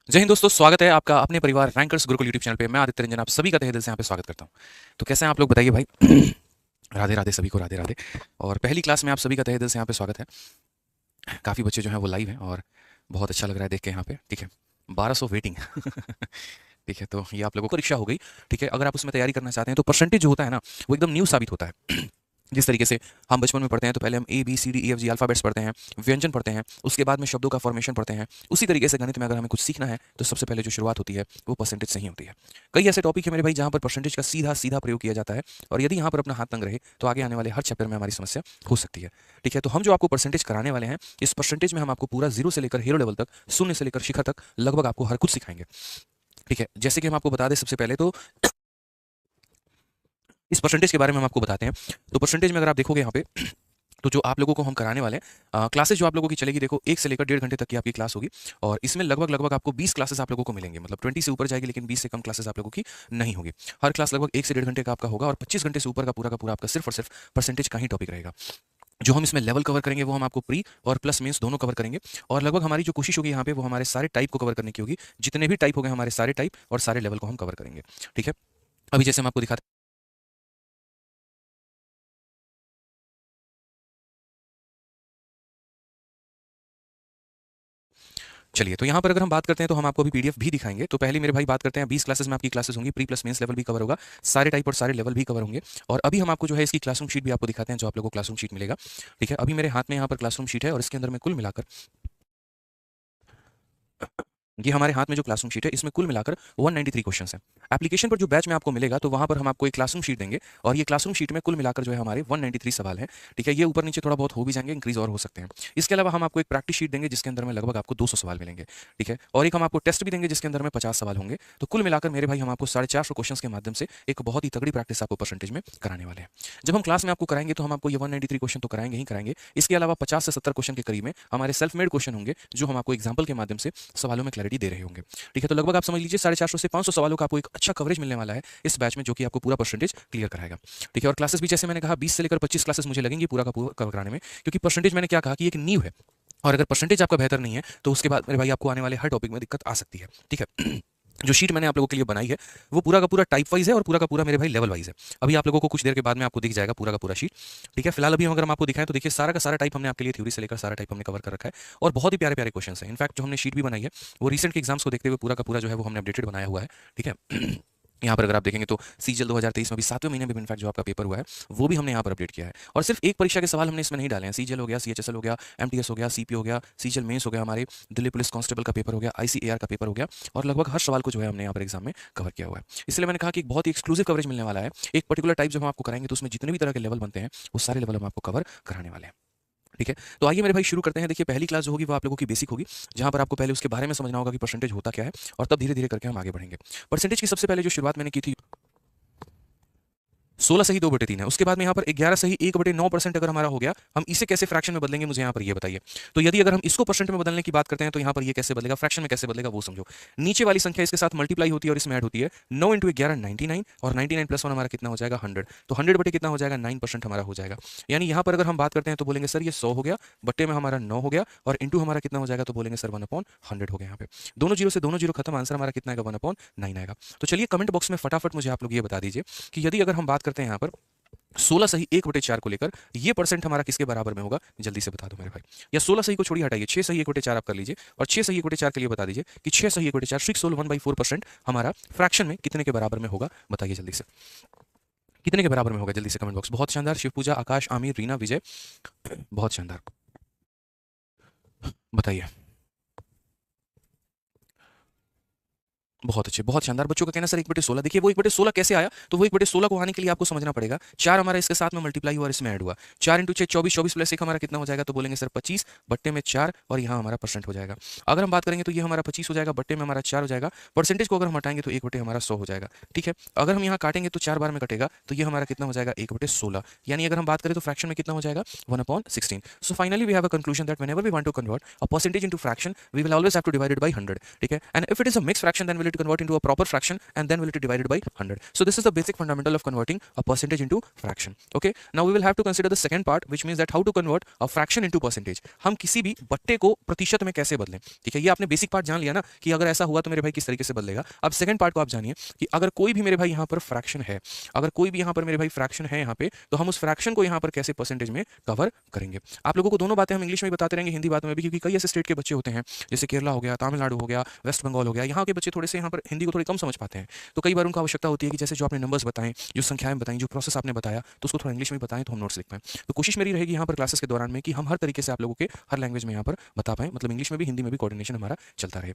जय हिंद दोस्तों, स्वागत है आपका अपने परिवार रैंकर्स गुरुकुल यूट्यूब चैनल पे। मैं आदित्य रंजन आप सभी का तहे दिल से यहाँ पे स्वागत करता हूँ। तो कैसे हैं आप लोग, बताइए भाई। राधे राधे सभी को, राधे राधे। और पहली क्लास में आप सभी का तहे दिल से यहाँ पे स्वागत है। काफ़ी बच्चे जो हैं वो लाइव हैं और बहुत अच्छा लग रहा है देख के यहाँ पे। ठीक है, 1200 वेटिंग। ठीक है, तो ये आप लोगों को परीक्षा हो गई। ठीक है, अगर आप उसमें तैयारी करना चाहते हैं तो परसेंटेज जो होता है ना, वो एकदम न्यू साबित होता है। जिस तरीके से हम बचपन में पढ़ते हैं तो पहले हम A B C D E F G alphabets पढ़ते हैं, व्यंजन पढ़ते हैं, उसके बाद में शब्दों का फॉर्मेशन पढ़ते हैं। उसी तरीके से गणित में अगर हमें कुछ सीखना है तो सबसे पहले जो शुरुआत होती है वो परसेंटेज से ही होती है। कई ऐसे टॉपिक है मेरे भाई जहाँ पर परसेंटेज का सीधा सीधा प्रयोग किया जाता है, और यदि यहाँ पर अपना हाथ तंग रहे तो आगे आने वाले हर चैप्टर में हमारी समस्या हो सकती है। ठीक है, तो हम जो आपको परसेंटेज कराने वाले हैं, इस परसेंटेज में हम आपको पूरा जीरो से लेकर हीरो लेवल तक, शून्य से लेकर शिखर तक लगभग आपको हर कुछ सिखाएंगे। ठीक है, जैसे कि हम आपको बता दें सबसे पहले तो इस परसेंटेज के बारे में हम आपको बताते हैं। तो परसेंटेज में अगर आप देखोगे यहाँ पे, तो जो आप लोगों को हम कराने वाले हैं क्लासेस जो आप लोगों की चलेगी, देखो 1 से लेकर 1.5 घंटे तक की आपकी क्लास होगी। और इसमें लगभग लगभग आपको 20 क्लासेस आप लोगों को मिलेंगे, मतलब 20 से ऊपर जाएगी लेकिन 20 से कम क्लासेस आप लोगों की नहीं होगी। हर क्लास लगभग 1 से 1.5 घंटे का आपका होगा, और 25 घंटे से ऊपर का पूरा आपका सिर्फ और सिर्फ परसेंटेज का ही टॉपिक रहेगा। जो हम इसमें लेवल कवर करेंगे वो हम आपको प्री और प्लस मेंस दोनों कवर करेंगे। और लगभग हमारी जो कोशिश होगी यहाँ पे वो हमारे सारे टाइप को कवर करने की होगी। जितने भी टाइप हो गए हमारे सारे टाइप और सारे लेवल को हम कवर करेंगे। ठीक है, अभी जैसे हम आपको दिखाते चलिए, तो यहाँ पर अगर हम बात करते हैं तो हम आपको अभी पीडीएफ भी दिखाएंगे। तो पहले मेरे भाई बात करते हैं, 20 क्लासेस में आपकी क्लासेस होंगी, प्री प्लस मेंस लेवल भी कवर होगा, सारे टाइप और सारे लेवल भी कवर होंगे। और अभी हम आपको जो है इसकी क्लासरूम शीट भी आपको दिखाते हैं, जो आप लोगों को क्लासरूम शीट मिलेगा। ठीक है, अभी मेरे हाथ में यहाँ पर क्लासरूम शीट है और इसके अंदर में कुल मिलाकर ये हमारे हाथ में जो क्लासरूम शीट है इसमें कुल मिलाकर 193 क्वेश्चंस हैं। एप्लीकेशन पर जो बैच में आपको मिलेगा तो वहाँ पर हम आपको एक क्लासरूम शीट देंगे, और ये क्लासरूम शीट में कुल मिलाकर जो है हमारे 193 सवाल हैं। ठीक है, ये ऊपर नीचे थोड़ा बहुत हो भी जाएंगे, इंक्रीज और हो सकते हैं। इसके अलावा हम आपको एक प्रैक्टिस शीट देंगे जिसके अंदर में लगभग आपको 200 सवाल मिलेंगे। ठीक है, और एक हम आपको टेस्ट भी देंगे जिसके अंदर में 50 सवाल होंगे। तो कुल मिलाकर मेरे भाई हम आपको 450 क्वेश्चन के माध्यम से एक बहुत ही तगड़ी प्रैक्टिस आपको परसेंटेज में कराने वाले हैं। जब हम क्लास में आपको कराएंगे तो हम आपको ये 193 क्वेश्चन तो कराएंगे ही कराएंगे। इसके अलावा 50 से 70 क्वेश्चन के करीब में हमारे सेल्फ मेड क्वेश्चन होंगे, जो हम आपको एग्जाम्पल के माध्यम से सवालों में क्लैरिटी दे रहे होंगे। ठीक है, तो लगभग आप समझ लीजिए 450 से 500 सवालों का आपको एक अच्छा कवरेज मिलने वाला है इस बैच में, जो कि आपको पूरा परसेंटेज क्लियर कराएगा। ठीक है, और क्लासेस भी जैसे मैंने कहा 20 से लेकर 25 क्लासेस मुझे लगेंगी पूरा का पूरा कवर कराने में, क्योंकि परसेंटेज मैंने क्या कहा कि एक नींव है। और अगर परसेंटेज आपका बेहतर नहीं है तो उसके बाद मेरे भाई आपको आने वाले हर टॉपिक में दिक्कत आ सकती है। ठीक है, जो शीट मैंने आप लोगों के लिए बनाई है वो पूरा का पूरा टाइप वाइज है और पूरा का पूरा मेरे भाई लेवल वाइज है। अभी आप लोगों को कुछ देर के बाद में आपको दिख जाएगा पूरा का पूरा शीट। ठीक है, फिलहाल अभी अगर हम आपको दिखाएं तो देखिए सारा का सारा टाइप हमने आपके लिए थ्योरी से लेकर सारा टाइप हमने कवर कर रखा है, और बहुत ही प्यारे प्यारे क्वेश्चन हैं। इनफैक्ट जो हमने शीट भी बनाई है वो रिसेंट के एग्जाम्स को देखते हुए पूरा का पूरा जो है वो हमने अपडेटेड बनाया हुआ है। ठीक है, यहाँ पर अगर आप देखेंगे तो सीजीएल 2023 में भी 7वें महीने में भी इनफैक्ट जो आपका पेपर हुआ है वो भी हमने यहाँ पर अपडेट किया है। और सिर्फ एक परीक्षा के सवाल हमने इसमें नहीं डाले हैं। सीजीएल हो गया, सीएचएसएल हो गया, एमटीएस हो गया, सीपी हो गया, सीजीएल मेंस हो गया, हमारे दिल्ली पुलिस कांस्टेबल का पेपर हो गया, आईसीएआर का पेपर हो गया, और लगभग हर सवाल को जो है हमने यहाँ पर एग्जाम में कवर किया हुआ है। इसलिए मैंने कहा कि एक बहुत ही एक्सक्लूसिव कवरेज मिलने वाला है। एक पर्टिकुलर टाइप जब हम आपको कराएंगे तो उसमें जितने भी तरह के लेवल बनते हैं वो सारे लेवल हम आपको कवर कराने वाले हैं। ठीक है, तो आइए मेरे भाई शुरू करते हैं। देखिए पहली क्लास जो होगी वो आप लोगों की बेसिक होगी, जहां पर आपको पहले उसके बारे में समझना होगा कि परसेंटेज होता क्या है, और तब धीरे धीरे करके हम आगे बढ़ेंगे। परसेंटेज की सबसे पहले जो शुरुआत मैंने की थी 16 सही 2/3 है। उसके बाद में यहाँ पर 11 सही 1/9% अगर हमारा हो गया, हम इसे कैसे फ्रैक्शन में बदलेंगे मुझे यहाँ पर ये बताइए। तो यदि अगर हम इसको परसेंट में बदलने की बात करते हैं तो यहाँ पर ये कैसे बदलेगा, फ्रैक्शन में कैसे बदलेगा वो समझो। नीचे वाली संख्या इसके साथ मल्टीप्लाई होती है और इसमें ऐड होती है। 9 इंटू 11 99, और 99 प्लस 1 हमारा कितना हो जाएगा 100। तो 100 बटे कितना हो जाएगा 9% हमारा हो जाएगा। यानी यहाँ पर अगर हम बात करते हैं तो बोलेंगे सर ये 100 हो गया, बट्टे में हमारा 9 हो गया, और इंटू हमारा कितना हो जाएगा, तो बोलेंगे सर 1/100 हो गया। यहाँ पे दोनों जीरो से दोनों जीरो खत्म, आंसर हमारा कितना आएगा 1/9 आएगा। तो चलिए कमेंट बॉक्स में फटाफट मुझे आप लोग ये बता दीजिए कि यदि अगर हम बात करते हैं यहाँ पर 16 सही 1/4 को लेकर, ये परसेंट हमारा किसके बराबर में होगा, जल्दी से बता दो मेरे भाई। या 16 सही को छोड़िए, हटाइए, 6 सही 1/4 आप कर लीजिए, और 6 सही 1/4 के लिए बता दीजिए कि 6 सही 1/4 6 सोल 1/4% हमारा फ्रैक्शन में कितने के बराबर में होगा, बताइए जल्दी से कितने के बराबर में होगा, जल्दी से कमेंट बॉक्स। बहुत शानदार, शिव पूजा, आकाश, आमिर, रीना, विजय, बहुत शानदार, बताइए। बहुत अच्छे, बहुत शानदार। बच्चों का कहना सर 1/16, देखिए वो 1/16 कैसे आया, तो वो 1/16 को आने के लिए आपको समझना पड़ेगा 4 हमारा इसके साथ में मल्टीप्लाई हुआ और इसमें ऐड हुआ। 4 इंटू 6 24, 24 प्लस 1 हमारा कितना हो जाएगा, तो बोलेंगे सर 25, बट्टे में 4, और यहाँ हमारा परसेंट हो जाएगा। अगर हम बात करेंगे तो ये हमारा 25 हो जाएगा, बट्टे में हमारा 4 हो जाएगा। परसेंटेज को अगर हम हटाएंगे तो 1/100 हो जाएगा। ठीक है, अगर हम यहाँ काटेंगे तो 4 बार में कटेगा, तो ये हमारा कितना हो जाएगा 1/16। यानी अगर हम बात करें तो फ्रैक्शन में कितना हो जाएगा 1/16। So finally we have a conclusion that whenever we want to convert a percentage into fraction we will always have to divide it by 100। ठीक है, and if it is a mix fraction then will will it convert into a proper fraction, and then will it divide it by 100. So this is the basic fundamental of converting a percentage into fraction. Okay, now we will have to consider the second part, which means that how to convert a fraction into percentage. हम किसी भी बट्टे को प्रतिशत में कैसे बदलें. ठीक है, ये आपने बेसिक पार्ट जान लिया ना कि अगर ऐसा हुआ तो मेरे भाई किस तरीके से बदलेगा. अब सेकंड पार्ट को आप जानिए कि अगर कोई भी मेरे भाई यहाँ पर फ्रैक्शन है, अगर कोई भी यहाँ पर मेरे भाई फ्रैक्शन है यहाँ पे, तो हम उस फ्रैक्शन को यहाँ पर कैसे परसेंटेज में कवर करेंगे. आप लोगों को दोनों बातें हम इंग्लिश में बताते रहेंगे, हिंदी बातों में भी, क्योंकि कई ऐसे स्टेट के बच्चे होते हैं जैसे केरला हो गया, तमिलनाडु हो गया, वेस्ट बंगाल हो गया, यहाँ के बच्चे थोड़े से यहाँ पर हिंदी को थोड़ी कम समझ पाते हैं. तो कई बार उनको आवश्यकता होती है कि जैसे जो आपने नंबर्स बताएं, जो संख्याएं बताएं, जो प्रोसेस आपने बताया, तो उसको थोड़ा इंग्लिश में बताएं तो हम नोट्स लिख पाएं. तो कोशिश मेरी रहेगी यहाँ पर क्लासेस के दौरान में कि हम हर तरीके से आप लोगों के हर लैंग्वेज में यहाँ पर बता पाएं, मतलब इंग्लिश में भी हिंदी में भी कोऑर्डिनेशन हमारा चलता रहे.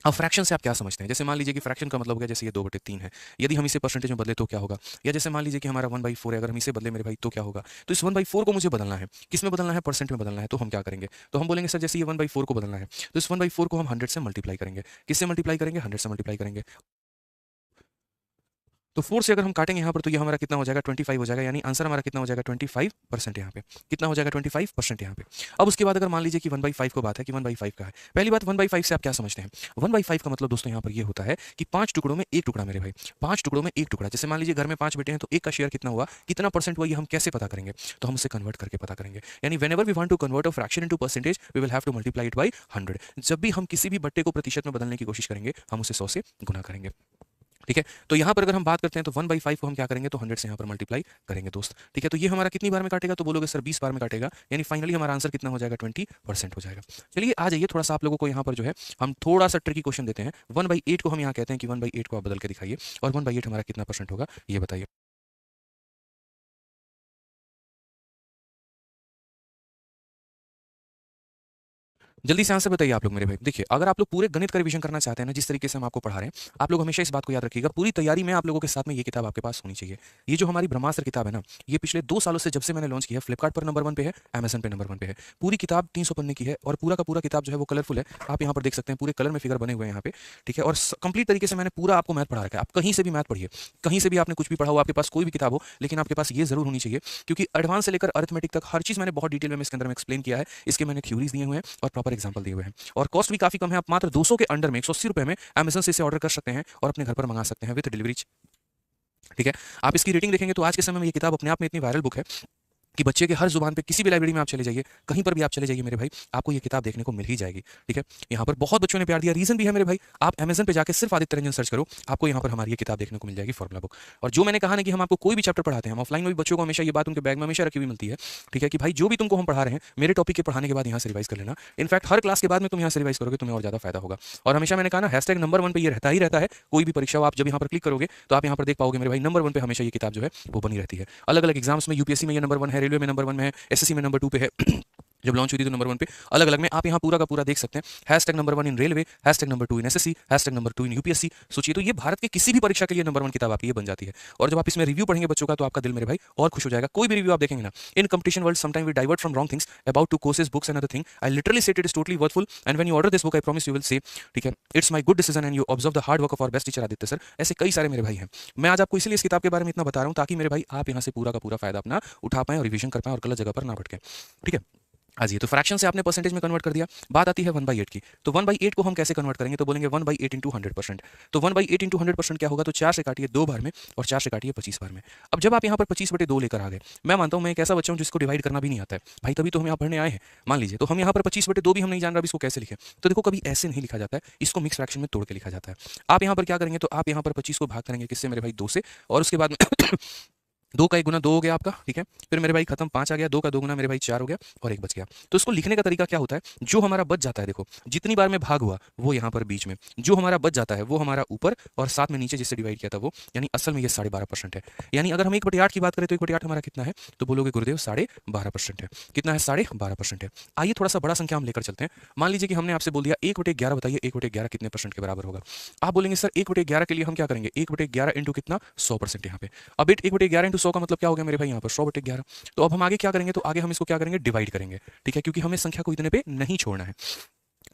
अब फ्रैक्शन से आप क्या समझते हैं. जैसे मान लीजिए कि फ्रैक्शन का मतलब हो गया जैसे ये 2/3 है, यदि हम इसे परसेंटेज में बदले तो क्या होगा. या जैसे मान लीजिए कि हमारा 1/4 है, अगर हम इसे बदले मेरे भाई तो क्या होगा. तो इस 1/4 को मुझे बदलना है, किस में बदलना है, परसेंट में बदलना है. तो हम क्या करेंगे, तो हम बोलेंगे सर जैसे ये 1/4 को बदलना है, तो इस 1/4 को हम 100 से मल्टीप्लाई करेंगे. किससे मल्टीप्लाई करेंगे, 100 से मल्टीप्लाई करेंगे. तो 4 से अगर हम काटेंगे यहाँ पर तो ये हमारा कितना हो जाएगा, 25 हो जाएगा. यानी आंसर हमारा कितना हो जाएगा, 25% यहाँ पे. कितना हो जाएगा, 25% यहाँ पे. अब उसके बाद अगर मान लीजिए कि 1/5 को बात है कि 1/5 का है. पहली बात 1/5 से आप क्या समझते हैं. 1/5 का मतलब दोस्तों यहाँ पर ये होता है कि 5 टुकड़ों में एक टुकड़ा मेरे भाई, 5 टुकड़ों में एक टुकड़ा. जैसे मान लीजिए घर में 5 बेटे हैं तो एक का शेयर कितना हुआ, कितना परसेंट हुआ, ये हम कैसे पता करेंगे, तो हम उसे कन्वर्ट करके पता करेंगे. यानी whenever we want to convert a fraction into percentage we will have to multiply it by 100. जब भी हम किसी भी बट्टे को प्रतिशत में बदलने की कोशिश करेंगे हम उसे 100 से गुना करेंगे. ठीक है, तो यहाँ पर अगर हम बात करते हैं तो 1/5 को हम क्या करेंगे, तो 100 से यहाँ पर मल्टीप्लाई करेंगे दोस्त. ठीक है, तो ये हमारा कितनी बार में काटेगा, तो बोलोगे सर 20 बार में काटेगा. यानी फाइनली हमारा आंसर कितना हो जाएगा, 20% हो जाएगा. चलिए आ जाइए, थोड़ा सा आप लोगों को यहाँ पर जो है हम थोड़ा सा ट्रिकी क्वेश्चन देते हैं. 1/8 को हम यहाँ कहते हैं कि 1/8 को आप बदल के दिखाइए, और 1/8 हमारा कितना परसेंट होगा ये बताइए. जल्दी से आंसर बताइए आप लोग मेरे भाई. देखिए, अगर आप लोग पूरे गणित का रिवीजन करना चाहते हैं ना, जिस तरीके से हम आपको पढ़ा रहे हैं, आप लोग हमेशा इस बात को याद रखिएगा, पूरी तैयारी में आप लोगों के साथ में ये किताब आपके पास होनी चाहिए. ये जो हमारी ब्रह्मास्त्र किताब है ना, ये पिछले 2 सालों से जब से मैंने लॉन्च किया है, फ्लिपकार्ट पर नंबर 1 पे है, अमेज़न पे नंबर 1 पे है. पूरी किताब 300 पन्ने की है, और पूरा का पूरा किताब जो है वो कलरफुल है. आप यहाँ पर देख सकते हैं पूरे कलर में फिगर बने हुए हैं यहाँ पे. ठीक है, और कंप्लीट तरीके से मैंने पूरा आपको मैथ पढ़ा रखा है. आप कहीं से भी मैथ पढ़िए, कहीं से भी आपने कुछ भी पढ़ा हो, आपके पास कोई भी किताब हो, लेकिन आपके पास ये जरूर होनी चाहिए, क्योंकि एडवांस से लेकर अरिथमेटिक तक हर चीज़ मैंने बहुत डिटेल में इसके अंदर में एक्सप्लेन किया है. इसके मैंने थ्योरीज दिए हुए हैं और प्रॉपर एग्जाम्पल दिए हुए हैं, और कॉस्ट भी काफी कम है. आप मात्र 200 के अंडर में, 180 रुपए में अमेज़न से इसे ऑर्डर कर सकते हैं और अपने घर पर मंगा सकते हैं विद डिलीवरी. ठीक है, आप इसकी रेटिंग देखेंगे तो आज के समय में ये किताब अपने आप में इतनी वायरल बुक है कि बच्चे के हर जुबान पे किसी भी लाइब्रेरी में आप चले जाइए, कहीं पर भी आप चले जाइए मेरे भाई, आपको ये किताब देखने को मिल ही जाएगी. ठीक है, यहाँ पर बहुत बच्चों ने प्यार दिया. रीजन भी है मेरे भाई, आप अमेज़न पे जाकर सिर्फ आदित्य रंजन सर्च करो, आपको यहाँ पर हमारी ये किताब देखने को मिल जाएगी, फॉर्मुला बुक. और जो मैंने कहा ना कि हम आपको कोई भी चैप्टर पढ़ाते हैं, हम ऑफलाइन में भी बच्चों को हमेशा ये बात उनके बैग में हमेशा रखी हुई मिलती है. ठीक है, कि भाई जो भी तुमको हम पढ़ा रहे हैं, मेरे टॉपिक के पढ़ाने के बाद यहाँ से रिवाइज कर लेना. इनफैक्ट हर क्लास के बाद में तुम यहाँ से रिवाइज करोगे, तुम्हें और ज्यादा फायदा होगा. और हमेशा मैंने कहा ना, हैशटैग नंबर 1 पे ये रहता ही रहता है. कोई भी परीक्षा हो, आप जब यहाँ पर क्लिक करोगे तो आप यहाँ पर देख पाओगे मेरे भाई, नंबर 1 पे हमेशा ये किताब जो है वो बनी रहती है. अलग अलग एग्जाम्स में, यूपीएससी में ये नंबर 1 है, रेलवे में नंबर 1 में है, एसएससी में नंबर 2 पे है. जब लॉन्च हुई थी तो नंबर 1 पे, अलग अलग में आप यहाँ पूरा का पूरा देख सकते हैं. हैशटैग नंबर 1 इन रेलवे, हैशटैग नंबर 2 इन एसएससी, हैशटैग नंबर 2 इन यूपीएससी. सोचिए, तो ये भारत के किसी भी परीक्षा के लिए नंबर 1 किताब आपकी ये बन जाती है. और जब आप इसमें रिव्यू पढ़ेंगे बच्चों का, तो आपका दिल मेरे भाई और खुश हो जाएगा. कोई भी रिव्यू आप देखेंगे ना, in competition world sometime we divert from wrong things about to courses, books and other thing. I literally said it is totally worthful, and when you order this book I promise you will say, ठीक है, it's my good decision and you observe the hard work of our best teacher Aditya sir. ऐसे कई सारे मेरे भाई हैं. मैं आज आपको इसलिए इस किताब के बारे में इतना बता रहा हूँ ताकि मेरे भाई आप यहाँ से पूरा का पूरा फायदा अपना उठा पाएं और रिवीजन कर पाएं और गलत जगह पर ना भटकें. ठीक है, आज ये तो फ्रैक्शन से आपने परसेंटेज में कन्वर्ट कर दिया. बात आती है 1/8 की. तो 1/8 को हम कैसे कन्वर्ट करेंगे, तो बोलेंगे 1/8 इंटू 100%. तो 1/8 इंटू 100% क्या होगा, तो 4 से काटिए 2 बार में और 4 से काटिए 25 बार में. अब जब आप यहाँ पर 25/2 लेकर आ गए, मैं मानता हूँ मैं एक ऐसा बच्चा हूँ जिसको डिवाइड करना भी नहीं आता है भाई, तभी तो हम यहाँ पढ़ने आए हैं. मान लीजिए, तो हम यहाँ पर 25/2 भी हम नहीं जान रहा इसको कैसे लिखें. तो देखो, कभी ऐसे नहीं लिखा जाता है, इसको मिक्स फ्रैक्शन में तोड़ के लिखा जाता है. आप यहाँ पर क्या करेंगे, तो आप यहाँ पर 25 को भाग करेंगे किससे मेरे भाई, 2 से, और उसके बाद में 2 का 1 गुना 2 हो गया आपका. ठीक है, फिर मेरे भाई खत्म, 5 आ गया, 2 का 2 गुना मेरे भाई 4 हो गया, और 1 बच गया. तो इसको लिखने का तरीका क्या होता है, जो हमारा बच जाता है, देखो जितनी बार में भाग हुआ वो यहाँ पर बीच में, जो हमारा बच जाता है वो हमारा ऊपर, और साथ में नीचे जिससे डिवाइड किया था वो, यानी असल में ये 12.5% है. यानी अगर हम 1/8 की बात करें तो 1/8 हमारा कितना है, तो बोलोगे गुरुदेव 12.5% है. कितना है, 12.5% है. आइए थोड़ा सा बड़ा संख्या हम लेकर चलते हैं. मान लीजिए कि हमने आपसे बोल दिया 1/11 बताइए, 1/11 कितने परसेंट के बराबर होगा. आप बोलेंगे सर 1/11 के लिए हम क्या करेंगे, 1/11 इंटू कितना, 100% यहाँ पे. अब 1/11 इंटू 100 का मतलब क्या हो गया मेरे भाई, यहाँ पर 100/11. तो अब हम आगे क्या करेंगे, तो आगे हम इसको क्या करेंगे, डिवाइड करेंगे. ठीक है, क्योंकि हमें संख्या को इतने पे नहीं छोड़ना है.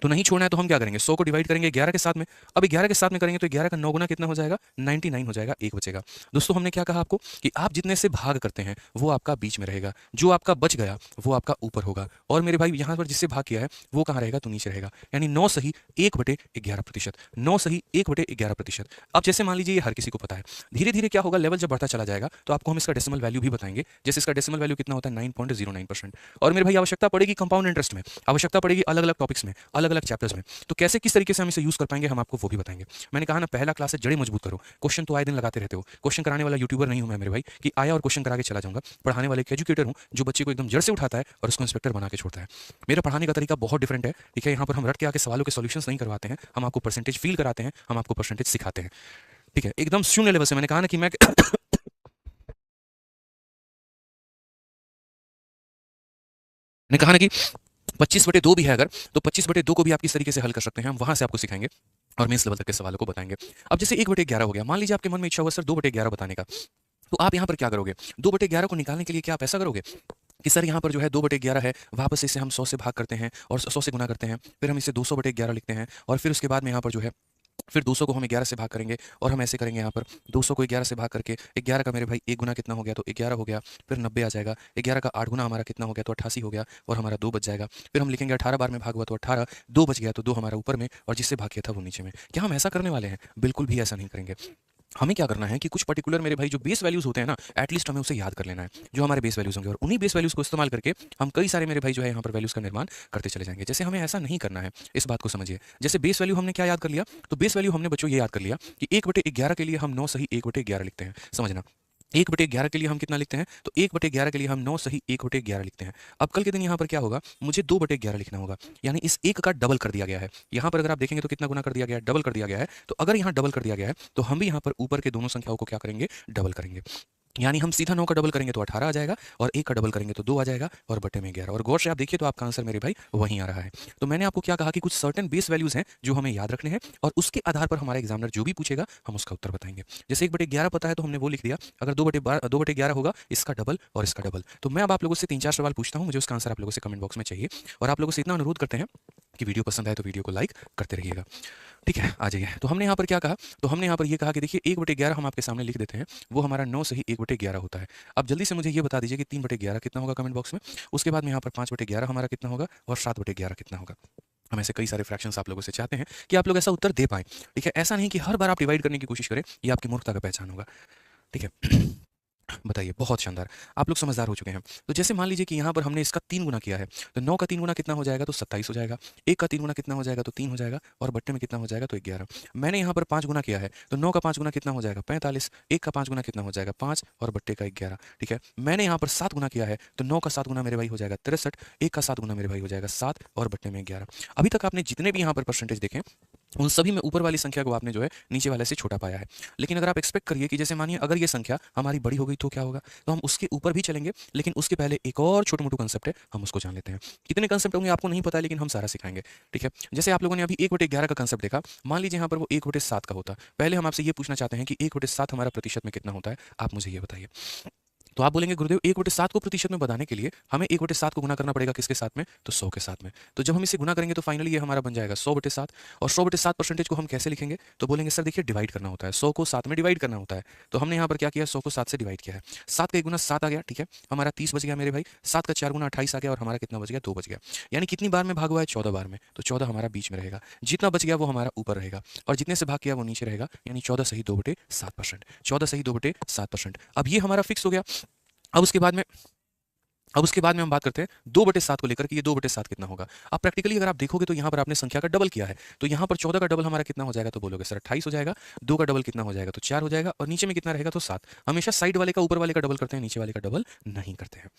तो नहीं छोड़ना है तो हम क्या करेंगे, 100 को डिवाइड करेंगे 11 के साथ में। अब 11 के साथ में करेंगे तो 11 का 9 गुना कितना हो जाएगा, 99 हो जाएगा, एक बचेगा। दोस्तों हमने क्या कहा आपको कि आप जितने से भाग करते हैं वो आपका बीच में रहेगा, जो आपका बच गया वो आपका ऊपर होगा, और मेरे भाई यहाँ पर जिससे भाग किया है वो कहाँ रहेगा, तो नीचे रहेगा। यानी 9 सही 1/11%, 9 सही 1/11%। अब जैसे मान लीजिए ये हर किसी को पता है, धीरे धीरे क्या होगा, लेवल जब बढ़ता चला जाएगा तो आपको हम इसका डेसिमल वैल्यू भी बताएंगे। जैसे इसका डेसिमल वैल्यू कितना होता है, 9.09%। और मेरे भाई आवश्यकता पड़ेगी कंपाउंड इंटरेस्ट में, आवश्यकता पड़ेगी अलग अलग टॉपिक्स में, अलग अलग चैप्टर्स में। तो कैसे किस तरीके से हम इसे यूज कर पाएंगे हम आपको वो भी बताएंगे। मैंने कहा ना पहला क्लास है, जड़ें मजबूत करो। क्वेश्चन तो आए दिन लगाते रहते हो, क्वेश्चन कराने वाला यूट्यूबर नहीं हूं मैं मेरे भाई कि आया और क्वेश्चन करा के चला जाऊंगा। पढ़ाने वाले एक एजुकेटर हूं जो बच्चे को एकदम जड़ से उठाता है और उसको इंस्पेक्टर बना के छोड़ता है। मेरा पढ़ाने का तरीका बहुत डिफरेंट है, ठीक है। यहाँ पर हम रट के आके सवालों के सॉल्यूशंस नहीं करवाते हैं, हम आपको परसेंटेज फील कराते हैं, हम आपको परसेंटेज सिखाते हैं, ठीक है, एकदम शून्य लेवल से। मैंने कहा ना कि मैं ने कहा ना कि 25/2 भी है अगर, तो 25/2 को भी आप किस तरीके से हल कर सकते हैं हम वहां से आपको सिखाएंगे और मेंस लेवल तक के सवालों को बताएंगे। अब जैसे 1/11 हो गया, मान लीजिए आपके मन में इच्छा हुआ सर 2/11 बताने का, तो आप यहाँ पर क्या करोगे, 2/11 को निकालने के लिए क्या आप ऐसा करोगे कि सर यहाँ पर जो है 2/11 है, वापस इसे हम 100 से भाग करते हैं और 100 से गुना करते हैं, फिर हम इसे 200/11 लिखते हैं, और फिर उसके बाद में यहाँ पर जो है फिर 200 को हम 11 से भाग करेंगे, और हम ऐसे करेंगे यहाँ पर 200 को 11 से भाग करके 11 का मेरे भाई एक गुना कितना हो गया, तो 11 हो गया, फिर 90 आ जाएगा, 11 का 8 गुना हमारा कितना हो गया, तो 88 हो गया, और हमारा 2 बच जाएगा। फिर हम लिखेंगे 18 बार में भाग हुआ तो 18, 2 बच गया तो 2 हमारा ऊपर में, और जिससे भाग किया था वो नीचे में। क्या हम ऐसा करने वाले हैं? बिल्कुल भी ऐसा नहीं करेंगे। हमें क्या करना है कि कुछ पर्टिकुलर मेरे भाई जो बेस वैल्यूज होते हैं ना, एटलीस्ट हमें उसे याद कर लेना है, जो हमारे बेस वैल्यूज होंगे, और उन्हीं बेस वैल्यूज को इस्तेमाल करके हम कई सारे मेरे भाई जो है यहाँ पर वैल्यूज का निर्माण करते चले जाएंगे। जैसे हमें ऐसा नहीं करना है, इस बात को समझिए। जैसे बेस वैल्यू हमने क्या याद कर लिया, तो बेस वैल्यू हमने बच्चों ये याद कर लिया कि 1/11 के लिए हम 9 सही 1/11 लिखते हैं, समझना। 1/11 के लिए हम कितना लिखते हैं, तो 1/11 के लिए हम 9 सही 1/11 लिखते हैं। अब कल के दिन यहाँ पर क्या होगा, मुझे 2/11 लिखना होगा, यानी इस एक का डबल कर दिया गया है। यहाँ पर अगर आप देखेंगे तो कितना गुना कर दिया गया है, डबल कर दिया गया है। तो अगर यहाँ डबल कर दिया गया है तो हम भी यहाँ पर ऊपर के दोनों संख्याओं को क्या करेंगे, डबल करेंगे। यानी हम सीधा 9 का डबल करेंगे तो 18 आ जाएगा, और 1 का डबल करेंगे तो 2 आ जाएगा, और बटे में 11। और गौर से आप देखिए तो आपका आंसर मेरे भाई वहीं आ रहा है। तो मैंने आपको क्या कहा कि कुछ सर्टेन बेस वैल्यूज हैं जो हमें याद रखने हैं, और उसके आधार पर हमारा एग्जामिनर जो भी पूछेगा हम उसका उत्तर बताएंगे। जैसे 1/11 पता है तो हमने वो लिख दिया, अगर 2/11 होगा इसका डबल और इसका डबल। तो मैं अब आप लोगों से 3-4 सवाल पूछता हूँ, मुझे उसका आंसर आप लोगों से कमेंट बॉक्स में चाहिए, और आप लोगों से इतना अनुरोध करते हैं कि वीडियो पसंद आए तो वीडियो को लाइक करते रहिएगा, ठीक है। आ जाइए। तो हमने यहाँ पर क्या कहा, तो हमने यहाँ पर ये कहा कि देखिए 1/11 हम आपके सामने लिख देते हैं, वो हमारा 9 सही 1/11 होता है। अब जल्दी से मुझे ये बता दीजिए कि 3/11 कितना होगा कमेंट बॉक्स में। उसके बाद में यहाँ पर 5/11 हमारा कितना होगा, और 7/11 कितना होगा। हम ऐसे कई सारे फ्रैक्शंस आप लोगों से चाहते हैं कि आप लोग ऐसा उत्तर दे पाएं, ठीक है। ऐसा नहीं कि हर बार आप डिवाइड करने की कोशिश करें, ये आपकी मूर्खता का पहचान होगा, ठीक है। बताइए, बहुत शानदार, आप लोग समझदार हो चुके हैं। तो जैसे मान लीजिए कि यहाँ पर हमने इसका 3 गुना किया है, तो 9 का 3 गुना कितना हो जाएगा, तो 27 हो जाएगा। 1 का 3 गुना कितना हो जाएगा, तो 3 हो जाएगा, और बट्टे में कितना हो जाएगा, तो 11। मैंने यहाँ पर 5 गुना किया है, तो 9 का 5 गुना कितना हो जाएगा, 45। 1 का 5 गुना कितना हो जाएगा, 5, और बट्टे का 11, ठीक है। मैंने यहाँ पर 7 गुना किया है, तो 9 का 7 गुना मेरे भाई हो जाएगा 63। 1 का 7 गुना मेरे भाई हो जाएगा 7, और बट्टे में 11। अभी तक आपने जितने भी यहाँ पर परसेंटेज देखे उन सभी में ऊपर वाली संख्या को आपने जो है नीचे वाले से छोटा पाया है। लेकिन अगर आप एक्सपेक्ट करिए कि जैसे मानिए अगर ये संख्या हमारी बड़ी हो गई तो क्या होगा, तो हम उसके ऊपर भी चलेंगे, लेकिन उसके पहले एक और छोटू मोटू कंसेप्ट है, हम उसको जान लेते हैं। कितने कंसेप्ट होंगे आपको नहीं पता, लेकिन हम सारा सिखाएंगे, ठीक है। जैसे आप लोगों ने अभी 1/11 का कंसेप्ट देखा, मान लीजिए यहाँ पर वो 1/7 का होता। पहले हम आपसे ये पूछना चाहते हैं कि 1/7 हमारा प्रतिशत में कितना होता है, आप मुझे ये बताइए। तो आप बोलेंगे गुरुदेव 1/7 को प्रतिशत में बताने के लिए हमें 1/7 को गुना करना पड़ेगा किसके साथ में, तो 100 के साथ में। तो जब हम इसे गुना करेंगे तो फाइनली ये हमारा बन जाएगा 100/7। और 100/7 परसेंटेज को हम कैसे लिखेंगे, तो बोलेंगे सर देखिए डिवाइड करना होता है, 100 को 7 में डिवाइड करना होता है। तो हमने यहाँ पर क्या किया, 100 को 7 से डिवाइड किया है। 7 का 1 गुना 7 आ गया, ठीक है, हमारा 30 बच गया मेरे भाई। 7 का 4 गुना 28 आ गया, और हमारा कितना बच गया, 2 बच गया। यानी कितनी बार में भाग हुआ है, 14 बार में, तो 14 हमारा बीच में रहेगा। जितना बच गया वो हमारा ऊपर रहेगा, और जितने से भाग किया वो नीचे रहेगा, यानी 14 सही 2/7%। 14 सही 2/7%। अब ये हमारा फिक्स हो गया। अब उसके बाद में हम बात करते हैं 2/7 को लेकर कि ये 2/7 कितना होगा। अब प्रैक्टिकली अगर आप देखोगे तो यहाँ पर आपने संख्या का डबल किया है, तो यहाँ पर 14 का डबल हमारा कितना हो जाएगा, तो बोलोगे सर 28 हो जाएगा। 2 का डबल कितना हो जाएगा, तो 4 हो जाएगा, और नीचे में कितना रहेगा, तो 7। हमेशा साइड वाले का ऊपर वाले का डबल करते हैं, नीचे वाले का डबल नहीं करते हैं,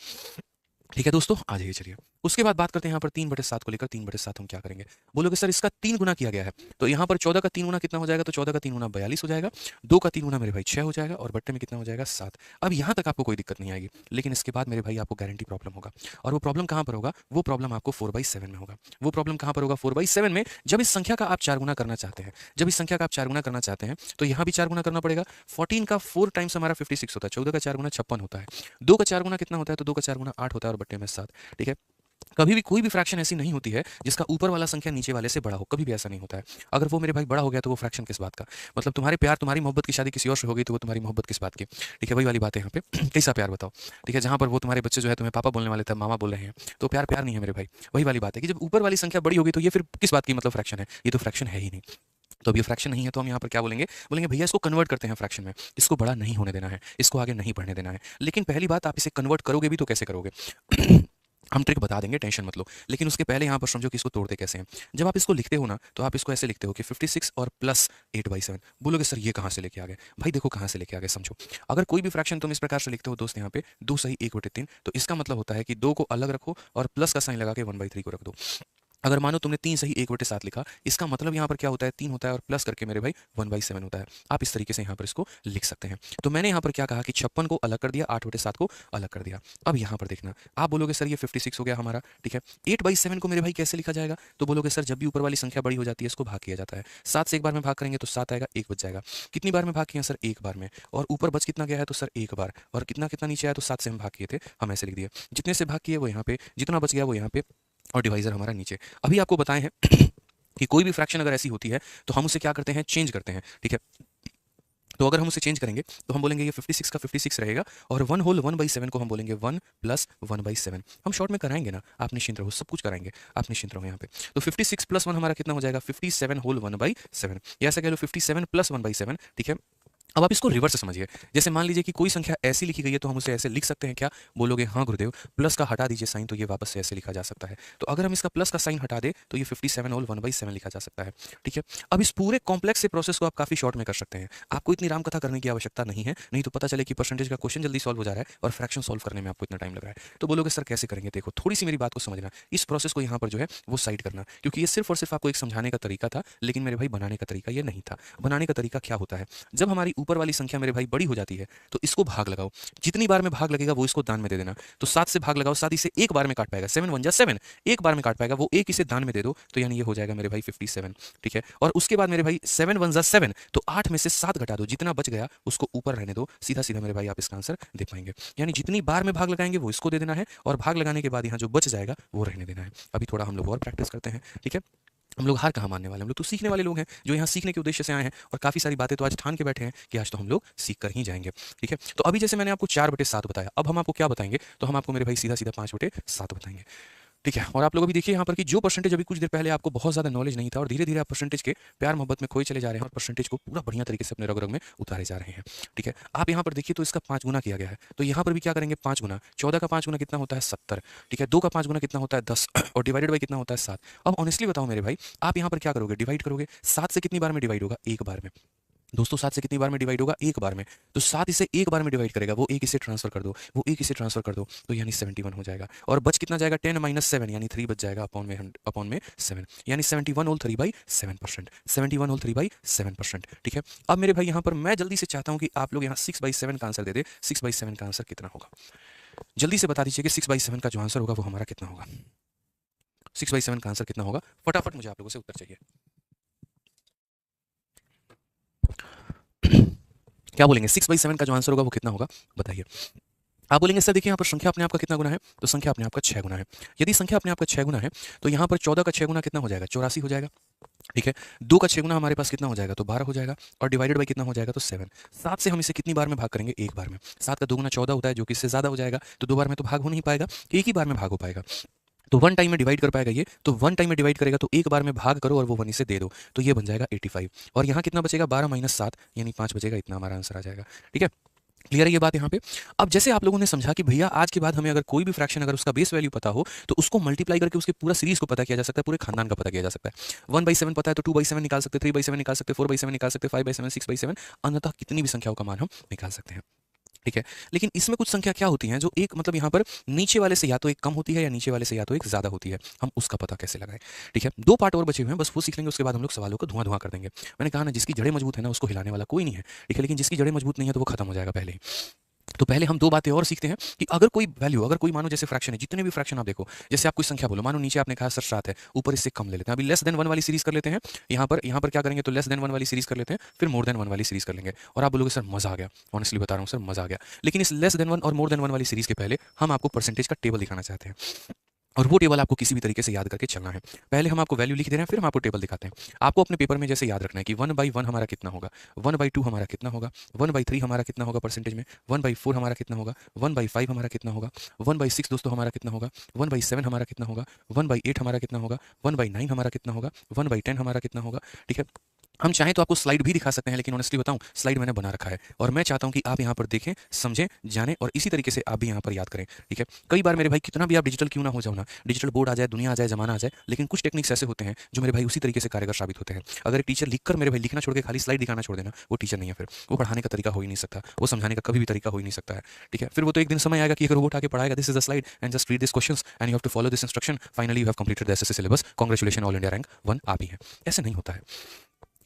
ठीक है दोस्तों। आ जाइए चलिए, उसके बाद बात करते हैं यहाँ पर 3/7 को लेकर। 3/7 हम क्या करेंगे, बोलोगे सर इसका 3 गुना किया गया है, तो यहाँ पर 14 का 3 गुना कितना हो जाएगा, तो 14 का 3 गुना 42 हो जाएगा। 2 का 3 गुना मेरे भाई 6 हो जाएगा, और बट्टे में कितना हो जाएगा, 7। अब यहाँ तक आपको कोई दिक्कत नहीं आएगी, लेकिन इसके बाद मेरे भाई आपको गारंटी प्रॉब्लम होगा। और वो प्रॉब्लम कहाँ पर होगा, वो प्रॉब्लम आपको 4/7 में होगा। वो प्रॉब्लम कहाँ पर होगा, 4/7 में। जब इस संख्या का आप 4 गुना करना चाहते हैं, जब इस संख्या का आप 4 गुना करना चाहते हैं, तो यहाँ भी 4 गुना करना पड़ेगा। 14 का 4 टाइम्स हमारा 56 होता है, 14 का 4 गुना 56 होता है। 2 का 4 गुना कितना होता है, तो 2 का 4 गुना 8 होता है, और बट्टे में 7, ठीक है। कभी भी कोई भी फ्रैक्शन ऐसी नहीं होती है जिसका ऊपर वाला संख्या नीचे वाले से बड़ा हो, कभी भी ऐसा नहीं होता है। अगर वो मेरे भाई बड़ा हो गया तो वो फ्रैक्शन किस बात का? मतलब तुम्हारे प्यार, तुम्हारी मोहब्बत की शादी किसी और से हो गई तो वो तुम्हारी मोहब्बत किस बात की? ठीक है, वही वाली बात है यहाँ पे। कैसा प्यार बताओ? ठीक है, जहाँ पर वो तुम्हारे बच्चे जो है तुम्हें पापा बोलने वाले थे, मामा बोल रहे हैं, तो प्यार प्यार नहीं है मेरे भाई। वही वाली बात है कि जब ऊपर वाली संख्या बड़ी होगी तो ये फिर किस बात की मतलब फ्रैक्शन है? ये तो फ्रैक्शन है ही नहीं। तो अब ये फ्रैक्शन नहीं है तो हम यहाँ पर क्या बोलेंगे? बोलेंगे भैया इसको कन्वर्ट करते हैं फ्रैक्शन में, इसको बड़ा नहीं होने देना है, इसको आगे नहीं बढ़ने देना है। लेकिन पहली बात, आप इसे कन्वर्ट करोगे भी तो कैसे करोगे? हम ट्रिक बता देंगे, टेंशन मत लो। लेकिन उसके पहले यहाँ पर समझो कि इसको तोड़ते कैसे हैं। जब आप इसको लिखते हो ना, तो आप इसको ऐसे लिखते हो कि 56 और प्लस 8/7। बोलोगे सर ये कहाँ से लेके आ गए? भाई देखो कहाँ से लेके आ गए, समझो। अगर कोई भी फ्रैक्शन तुम इस प्रकार से लिखते हो दोस्त, यहाँ पे 2 सही 1/3, तो इसका मतलब होता है कि 2 को अलग रखो और प्लस का साइन लगा के 1/3 को रख दो। अगर मानो तुमने 3 सही 1/7 लिखा, इसका मतलब यहाँ पर क्या होता है? 3 होता है और प्लस करके मेरे भाई 1/7 होता है। आप इस तरीके से यहाँ पर इसको लिख सकते हैं। तो मैंने यहाँ पर क्या कहा कि 56 को अलग कर दिया, 8/7 को अलग कर दिया। अब यहाँ पर देखना, आप बोलोगे सर ये 56 हो गया हमारा, ठीक है। 8/7 को मेरे भाई कैसे लिखा जाएगा? तो बोलोगे सर जब भी ऊपर वाली संख्या बड़ी हो जाती है इसको भाग किया जाता है। 7 से एक बार में भाग करेंगे तो 7 आएगा, 1 बच जाएगा। कितनी बार में भाग किया सर? एक बार में। और ऊपर बच कितना गया है? तो सर एक बार। और कितना कितना नीचे आया? तो 7 से हम भाग किए थे, हम ऐसे लिख दिए। जितने से भाग किए वो यहाँ पे, जितना बच गया वो यहाँ पे, और डिवाइजर हमारा नीचे। अभी आपको बताए हैं कि कोई भी फ्रैक्शन अगर ऐसी होती है तो हम उसे क्या करते हैं? चेंज करते हैं, ठीक है। तो अगर हम उसे चेंज करेंगे तो हम बोलेंगे ये 56 का 56 रहेगा, और 1 होल 1/7 को हम बोलेंगे 1 प्लस 1/7। हम शॉर्ट में कराएंगे ना, आप निश्चिंत रहो, सब कुछ कराएंगे, आप निश्चिंत रहो यहाँ पे। तो 56 प्लस 1 हमारा कितना हो जाएगा? 57 होल 1/7, या ऐसा कह लो 57 प्लस 1/7, ठीक है। अब आप इसको रिवर्स समझिए। जैसे मान लीजिए कि कोई संख्या ऐसी लिखी गई है तो हम उसे ऐसे लिख सकते हैं क्या? बोलोगे हाँ गुरुदेव, प्लस का हटा दीजिए साइन तो ये वापस से ऐसे लिखा जा सकता है। तो अगर हम इसका प्लस का साइन हटा दें तो ये 57 होल 1/7 लिखा जा सकता है, ठीक है। अब इस पूरे कॉम्प्लेक्स से प्रोसेस को आप काफी शॉर्ट में कर सकते हैं। आपको इतनी राम कथा करने की आवश्यकता नहीं है, नहीं तो पता चले कि परसेंटेज का क्वेश्चन जल्दी सॉल्व हो जा रहा है और फ्रैक्शन सॉल्व करने में आपको इतना टाइम लग रहा है। तो बोलोगे सर कैसे करेंगे? देखो थोड़ी सी मेरी बात को समझना, इस प्रोसेस को यहाँ पर जो है वो साइड करना, क्योंकि ये सिर्फ और सिर्फ आपको एक समझाने का तरीका था, लेकिन मेरे भाई बनाने का तरीका ये नहीं था। बनाने का तरीका क्या होता है? जब हमारी ऊपर वाली संख्या मेरे भाई बड़ी हो जाती है तो इसको भाग लगाओ, जितनी बार में भाग लगेगा वो इसको दान में दे देना। तो 7 से भाग लगाओ, 7 इसे एक बार में काट पाएगा, 7 1 जा 7, एक बार में काट पाएगा, वो एक इसे दान में दे दो, तो यानी ये हो जाएगा मेरे भाई 57, ठीक है। और उसके बाद मेरे भाई 7 1 जा 7, तो 8 में से 7 घटा दो, जितना बच गया उसको ऊपर रहने दो, सीधा सीधा मेरे भाई आप इसका आंसर दे पाएंगे। यानी जितनी बार में भाग लगाएंगे वो इसको दे देना है, और भाग लगाने के बाद यहाँ जो बच जाएगा वो रहने देना है। अभी थोड़ा हम लोग और प्रैक्टिस करते हैं, ठीक है। हम लोग हार कहाँ मानने वाले हैं, हम लोग तो सीखने वाले लोग हैं, जो यहाँ सीखने के उद्देश्य से आए हैं, और काफ़ी सारी बातें तो आज ठान के बैठे हैं कि आज तो हम लोग सीख कर ही जाएंगे, ठीक है। तो अभी जैसे मैंने आपको 4/7 बताया, अब हम आपको क्या बताएंगे? तो हम आपको मेरे भाई सीधा सीधा 5/7 बताएंगे, ठीक है। और आप लोग अभी देखिए यहाँ पर कि जो परसेंटेज अभी कुछ देर पहले आपको बहुत ज़्यादा नॉलेज नहीं था, और धीरे धीरे आप परसेंटेज के प्यार मोहब्बत में खोए चले जा रहे हैं और परसेंटेज को पूरा बढ़िया तरीके से अपने रग रग में उतारे जा रहे हैं, ठीक है। आप यहाँ पर देखिए तो इसका 5 गुना किया गया है, तो यहाँ पर भी क्या करेंगे? 5 गुना। 14 का 5 गुना कितना होता है? 70, ठीक है। 2 का 5 गुना कितना होता है? 10, और डिवाइडेड बाई कितना होता है? 7। अब ऑनेस्टली बताओ मेरे भाई, आप यहाँ पर क्या करोगे? डिवाइड करोगे। 7 से कितनी बार में डिवाइड होगा? एक बार में। दोस्तों 7 से कितनी बार में डिवाइड होगा? एक बार में। तो 7 इसे एक बार में डिवाइड करेगा, वो एक इसे ट्रांसफर कर दो, वो एक इसे ट्रांसफर कर दो, तो यानी 71 हो जाएगा। और बच कितना जाएगा? 10 - 7, यानी 3 बच जाएगा अपॉन में 7, यानी 71 होल 3/7%, 71 होल 3/7%, ठीक है। अब मेरे भाई यहाँ पर मैं जल्दी से चाहता हूँ कि आप लोग यहाँ 6/7 का आंसर दे दे। 6/7 का आंसर कितना होगा? जल्दी से बता दीजिए कि 6/7 का जो आंसर होगा वो हमारा कितना होगा? 6/7 का आंसर कितना होगा? फटाफट मुझे आप लोगों से उत्तर चाहिए। क्या बोलेंगे? 6/7 का जो आंसर होगा वो कितना होगा? बताइए। आप बोलेंगे सर देखिए यहाँ पर संख्या अपने आप का कितना गुना है? तो संख्या अपने आप का 6 गुना है। यदि संख्या अपने आप का 6 गुना है तो यहाँ पर 14 का 6 गुना कितना हो जाएगा? 84 हो जाएगा, ठीक है। 2 का 6 गुना हमारे पास कितना हो जाएगा? तो 12 हो जाएगा, और डिवाइडेड बाई कितना हो जाएगा? तो 7। 7 से हम इसे कितनी बार में भाग करेंगे? एक बार में। 7 का 2 गुना 14 होता है, जो कि इससे ज़्यादा हो जाएगा, तो 2 बार में तो भाग हो नहीं पाएगा, एक ही बार में भाग हो पाएगा। तो 1 टाइम में डिवाइड कर पाएगा ये, तो 1 टाइम में डिवाइड करेगा तो एक बार में भाग करो और वो 1 इसे दे दो, तो ये बन जाएगा 85। और यहाँ कितना बचेगा? 12 - 7, यानी 5 बचेगा, इतना हमारा आंसर आ जाएगा, ठीक है। क्लियर है ये बात यहाँ पे? अब जैसे आप लोगों ने समझा कि भैया आज के बाद हमें अगर कोई भी फ्रैक्शन अगर उसका बेस वैल्यू पता हो तो उसको मल्टीप्लाई करके उसके पूरा सीरीज को पता किया जा सकता है, पूरे खानदान का पता किया जा सकता है। 1/7 पता है तो 2/7 निकाल सकते, 3/7 निकाल सकते, 4/7 निकाल सकते, 5/7, 6/7, अन्यथा कितनी भी संख्याओं का मान हम निकाल सकते हैं, ठीक है। लेकिन इसमें कुछ संख्या क्या होती हैं जो एक मतलब यहाँ पर नीचे वाले से या तो एक कम होती है या नीचे वाले से या तो एक ज़्यादा होती है, हम उसका पता कैसे लगाएं, ठीक है। 2 पार्ट और बचे हुए हैं, बस वो सीख लेंगे, उसके बाद हम लोग सवालों को धुआं धुआं कर देंगे। मैंने कहा ना जिसकी जड़ें मजबूत है ना उसको हिलाने वाला कोई नहीं है, ठीक है। लेकिन जिसकी जड़ें मजबूत नहीं है तो वो खत्म हो जाएगा पहले ही। तो पहले हम 2 बातें और सीखते हैं कि अगर कोई वैल्यू, अगर कोई मानो जैसे फ्रैक्शन है, जितने भी फ्रैक्शन आप देखो, जैसे आप कोई संख्या बोलो, मानो नीचे आपने कहा सर 7 है, ऊपर इससे कम ले लेते हैं। अभी लेस देन 1 वाली सीरीज कर लेते हैं। यहाँ पर क्या करेंगे? तो लेस देन 1 वाली सीरीज कर लेते हैं, फिर मोर देन 1 वाली सीरीज कर लेंगे। और आप बोलोगे सर मजा आ गया, ऑनेस्टली बता रहा हूँ सर मजा आ गया। लेकिन इस लेस देन 1 और मोर देन 1 वाली सीरीज के पहले हम आपको परसेंटेज का टेबल दिखाना चाहते हैं। और वो टेबल आपको किसी भी तरीके से याद करके चलना है। पहले हम आपको वैल्यू लिख दे रहे हैं, फिर हम आपको टेबल दिखाते हैं। आपको अपने पेपर में जैसे याद रखना है कि 1/1 हमारा कितना होगा, 1/2 हमारा कितना होगा, 1/3 हमारा कितना होगा परसेंटेज में, 1/4 हमारा कितना होगा, 1/5 हमारा कितना होगा, 1/6 दोस्तों हमारा कितना होगा, 1/7 हमारा कितना होगा, 1/8 हमारा कितना होगा, 1/9 हमारा कितना होगा, 1/10 हमारा कितना होगा। ठीक है, हम चाहें तो आपको स्लाइड भी दिखा सकते हैं, लेकिन ऑनेस्टली बताऊं, स्लाइड मैंने बना रखा है और मैं चाहता हूं कि आप यहाँ पर देखें, समझें, जानें और इसी तरीके से आप भी यहाँ पर याद करें। ठीक है, कई बार मेरे भाई कितना भी आप डिजिटल क्यों ना हो जाओ ना, डिजिटल बोर्ड आ जाए, दुनिया आ जाए, जमाना आ जाए, लेकिन कुछ टेक्निक्स ऐसे होते हैं जो मेरे भाई उसी तरीके से कारगर साबित होते हैं। अगर एक टीचर लिखकर मेरे भाई लिखना छोड़ के खाली स्लाइड दिखाना छोड़ देना, वो टीचर नहीं है, फिर वो पढ़ाने का तरीका हो ही नहीं सकता, वो समझाने का कभी भी तरीका हो ही नहीं सकता है। ठीक है, फिर वो तो एक दिन समय आएगा कि अगर रोबोट आके पढ़ाएगा, this is the slide and just read this questions and you have to follow this instruction, finally you have completed the SSC syllabus, congratulation, all India rank 1 आप ही हैं। ऐसे नहीं होता है।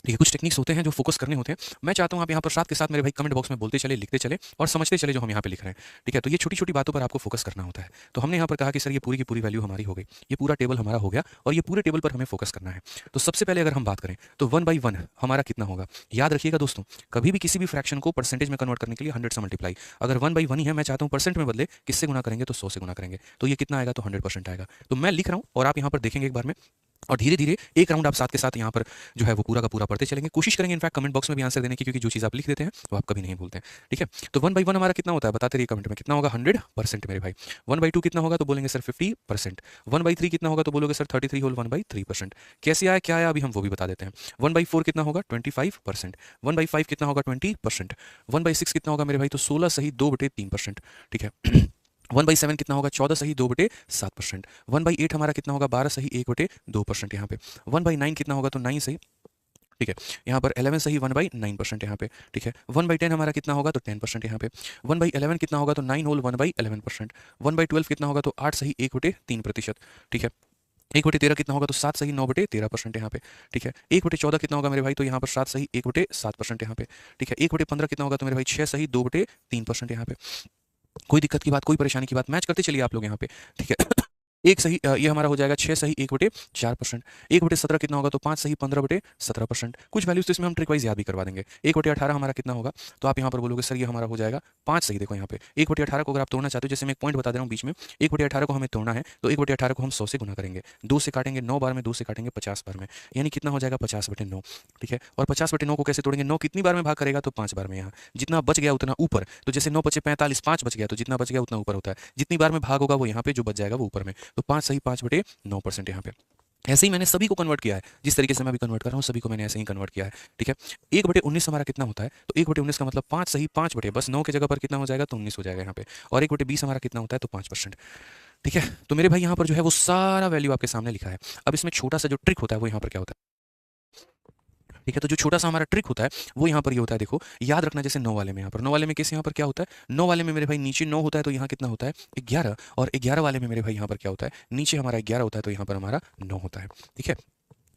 ठीक है, कुछ टेक्निक्स होते हैं जो फोकस करने होते हैं। मैं चाहता हूँ आप यहाँ पर साथ के साथ मेरे भाई कमेंट बॉक्स में बोलते चले, लिखते चले और समझते चले जो हम यहाँ पे लिख रहे हैं। ठीक है, तो ये छोटी छोटी बातों पर आपको फोकस करना होता है। तो हमने यहाँ पर कहा कि सर ये पूरी की पूरी वैल्यू हमारी हो गई, ये पूरा टेबल हमारा हो गया और ये पूरे टेबल पर हमें फोकस करना है। तो सबसे पहले अगर हम बात करें तो 1/1 हमारा कितना होगा, याद रखिएगा दोस्तों, कभी भी किसी भी फ्रैक्शन को परसेंटेज में कन्वर्ट करने के लिए 100 से मल्टीप्लाई, अगर 1/1 ही है, मैं चाहता हूँ परसेंट में बदले, किससे गुना करेंगे तो 100 से गुना करेंगे, तो ये कितना आएगा तो 100% आएगा। तो मैं लिख रहा हूँ और आप यहाँ पर देखेंगे एक बार में, और धीरे धीरे एक राउंड आप साथ के साथ यहाँ पर जो है वो पूरा का पूरा पढ़ते चलेंगे। कोशिश करेंगे इनफैक्ट कमेंट बॉक्स में भी आंसर देने की, क्योंकि जो चीज़ आप लिख देते हैं वो आप कभी नहीं भूलते हैं। ठीक है, तो 1/1 हमारा कितना होता है बताते रहिए कमेंट में, कितना होगा 100% मेरे भाई। 1/2 कितना होगा तो बोलेंगे सर 50%। 1/3 कितना होगा तो बोलोगे सर 33 होल 1/3%। कैसे आया क्या आया अभी हम वो भी बता देते हैं। 1/4 कितना होगा 25%। 1/5 कितना होगा 20%। 1/6 कितना होगा मेरे भाई तो 16 सही 2/3%। ठीक है 1/7 कितना होगा 14 सही 2/7%। 1/8 हमारा कितना होगा 12 सही 1/2% यहाँ पे। 1/9 कितना होगा तो 9 सही, ठीक है, यहाँ पर 11 सही 1/9% यहाँ पे। ठीक है, 1/10 हमारा कितना होगा तो 10% यहाँ पे। 1/11 कितना होगा तो 9 होल 1/11%। 1/12 कितना होगा तो 8 सही 1/3%। ठीक है, 1/13 कितना होगा तो 7 सही 9/13% यहाँ पे। ठीक है, 1/14 कितना होगा मेरे भाई तो यहाँ पर 7 सही 1/7% यहाँ पे। ठीक है, 1/15 कितना होगा तो मेरे भाई 6 सही 2/3% यहाँ पे। कोई दिक्कत की बात, कोई परेशानी की बात, मैच करते चलिए आप लोग यहाँ पे। ठीक है एक सही ये हमारा हो जाएगा 6 सही 1/4%। 1/17 कितना होगा तो 5 सही 15/17%। कुछ वैल्यूज तो इसमें हम ट्रिक वाइज याद भी करवा देंगे। 1/18 हमारा कितना होगा तो आप यहाँ पर बोलोगे सर ये हमारा हो जाएगा 5 सही। देखो यहाँ पे 1/18 को अगर आप तोड़ना चाहते हो, जैसे मैं एक पॉइंट बता दे रहा हूँ बीच में, 1/18 को हमें तोड़ना है तो 1/18 को हम 100 से गुना करेंगे, 2 से काटेंगे 9 बार में, 2 से काटेंगे 50 बार में, यानी कितना हो जाएगा 50/9। ठीक है, और 50/9 को कैसे तोड़ेंगे, 9 कितनी बार में भाग करेगा तो 5 बार में, यहाँ जितना बच गया उतना ऊपर, तो जैसे 9 पचे 45, 5 बच गया तो जितना बच गया उतना ऊपर होता है, जितनी बार में भाग होगा वो यहाँ पे जो बच जाएगा वो ऊपर में, तो 5 सही 5/9% यहाँ पे। ऐसे ही मैंने सभी को कन्वर्ट किया है, जिस तरीके से मैं अभी कन्वर्ट कर रहा हूँ सभी को मैंने ऐसे ही कन्वर्ट किया है। ठीक है, 1/19 हमारा कितना होता है तो 1/19 का मतलब 5 सही 5 बटे, बस 9 की जगह पर कितना हो जाएगा तो 19 हो जाएगा यहाँ पे। और 1/20 हमारा कितना होता है तो 5%। ठीक है, तो मेरे भाई यहाँ पर जो है वो सारा वैल्यू आपके सामने लिखा है। अब इसमें छोटा सा जो ट्रिक होता है वो यहाँ पर क्या होता है। ठीक है, तो जो छोटा सा हमारा ट्रिक होता है वो यहाँ पर ये होता है, देखो याद रखना, जैसे 9 वाले में, यहाँ पर 9 वाले में कैसे यहाँ पर क्या होता है, 9 वाले में मेरे भाई नीचे 9 होता है तो यहाँ कितना होता है 11, और 11 वाले में मेरे भाई यहाँ पर क्या होता है, नीचे हमारा 11 होता है तो यहाँ पर हमारा 9 होता है। ठीक है,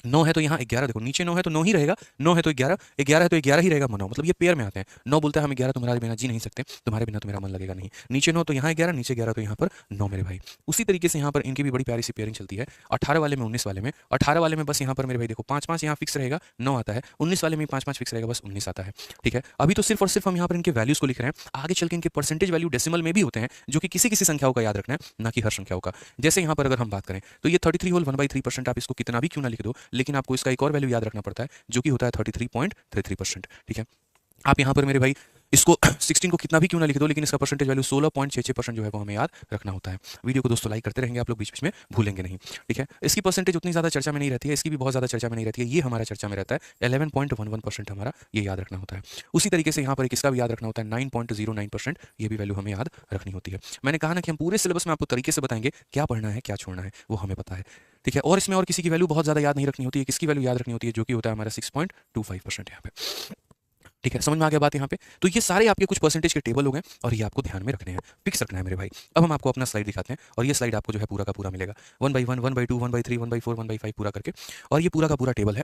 9 है तो यहाँ 11, देखो नीचे 9 है तो 9 ही रहेगा, 9 है तो 11, 11 है तो 11 ही रहेगा, 9 मतलब ये पेयर में आते हैं। 9 बोलता है हम 11 तुम्हारे बिना जी नहीं सकते, तुम्हारे बिना तो मेरा मन लगेगा नहीं, नीचे 9 तो यहाँ 11, नीचे 11 तो यहाँ पर 9 मेरे भाई। उसी तरीके से यहाँ पर इनकी भी बड़ी प्यारी सी पेयरिंग चलती है। 18 वाले में 19 वाले में, 18 वाले में बस यहाँ पर मेरे भाई देखो 5-5 यहाँ फिक्स रहेगा 9 आता है, 19 वाले में 5-5 फिक्स रहेगा बस 19 आता है। ठीक है, अभी तो सिर्फ और सिर्फ हम यहाँ पर इनके वैल्यूज को लिख रहे हैं, आगे चल के इनके परसेंटेज वैल्यू डेसिमल में भी होते हैं जो कि किसी किसी संख्याओं का याद रखना है, ना कि हर संख्याओं का। जैसे यहाँ पर अगर हम बात करें तो ये 33 होल 1/3%, आप इसको कितना भी क्यों ना लिख दो, लेकिन आपको इसका एक और वैल्यू याद रखना पड़ता है जो कि होता है 33.33%। ठीक है, आप यहाँ पर मेरे भाई इसको 16 को कितना भी क्यों ना लिख दो, लेकिन इसका परसेंटेज वैल्यू 16.66% जो है वो हमें याद रखना होता है। वीडियो को दोस्तों लाइक करते रहेंगे आप लोग, बीच बीच में भूलेंगे नहीं। ठीक है, इसकी परसेंटेज उतनी ज़्यादा चर्चा में नहीं रहती है, इसकी भी बहुत ज़्यादा चर्चा में नहीं रहती है, ये हमारा चर्चा में रहता है 11.11% हमारा ये याद रखना होता है। उसी तरीके से यहाँ पर एक इसका भी याद रखना होता है 9.09%, ये भी वैल्यू हमें याद रखनी होती है। मैंने कहा ना कि हम पूरे सिलेबस में आपको तरीके से बताएंगे क्या पढ़ना है क्या छोड़ना है, वो हमें पता है। ठीक है, और इसमें और किसी की वैल्यू बहुत ज़्यादा याद नहीं रखनी होती है, किसकी वैल्यू याद रखनी होती है जो कि होता है हमारा 6.25% यहाँ पे। ठीक है, समझ में आ गया बात यहाँ पे। तो ये सारे आपके कुछ परसेंटेज के टेबल हो गए और ये आपको ध्यान में रखने हैं, फिक्स रखना है मेरे भाई। अब हम आपको अपना स्लाइड दिखाते हैं और ये स्लाइड आपको जो है पूरा का पूरा मिलेगा 1/1 1/2 1/3 1/4 1/5 पूरा करके, और ये पूरा का पूरा टेबल है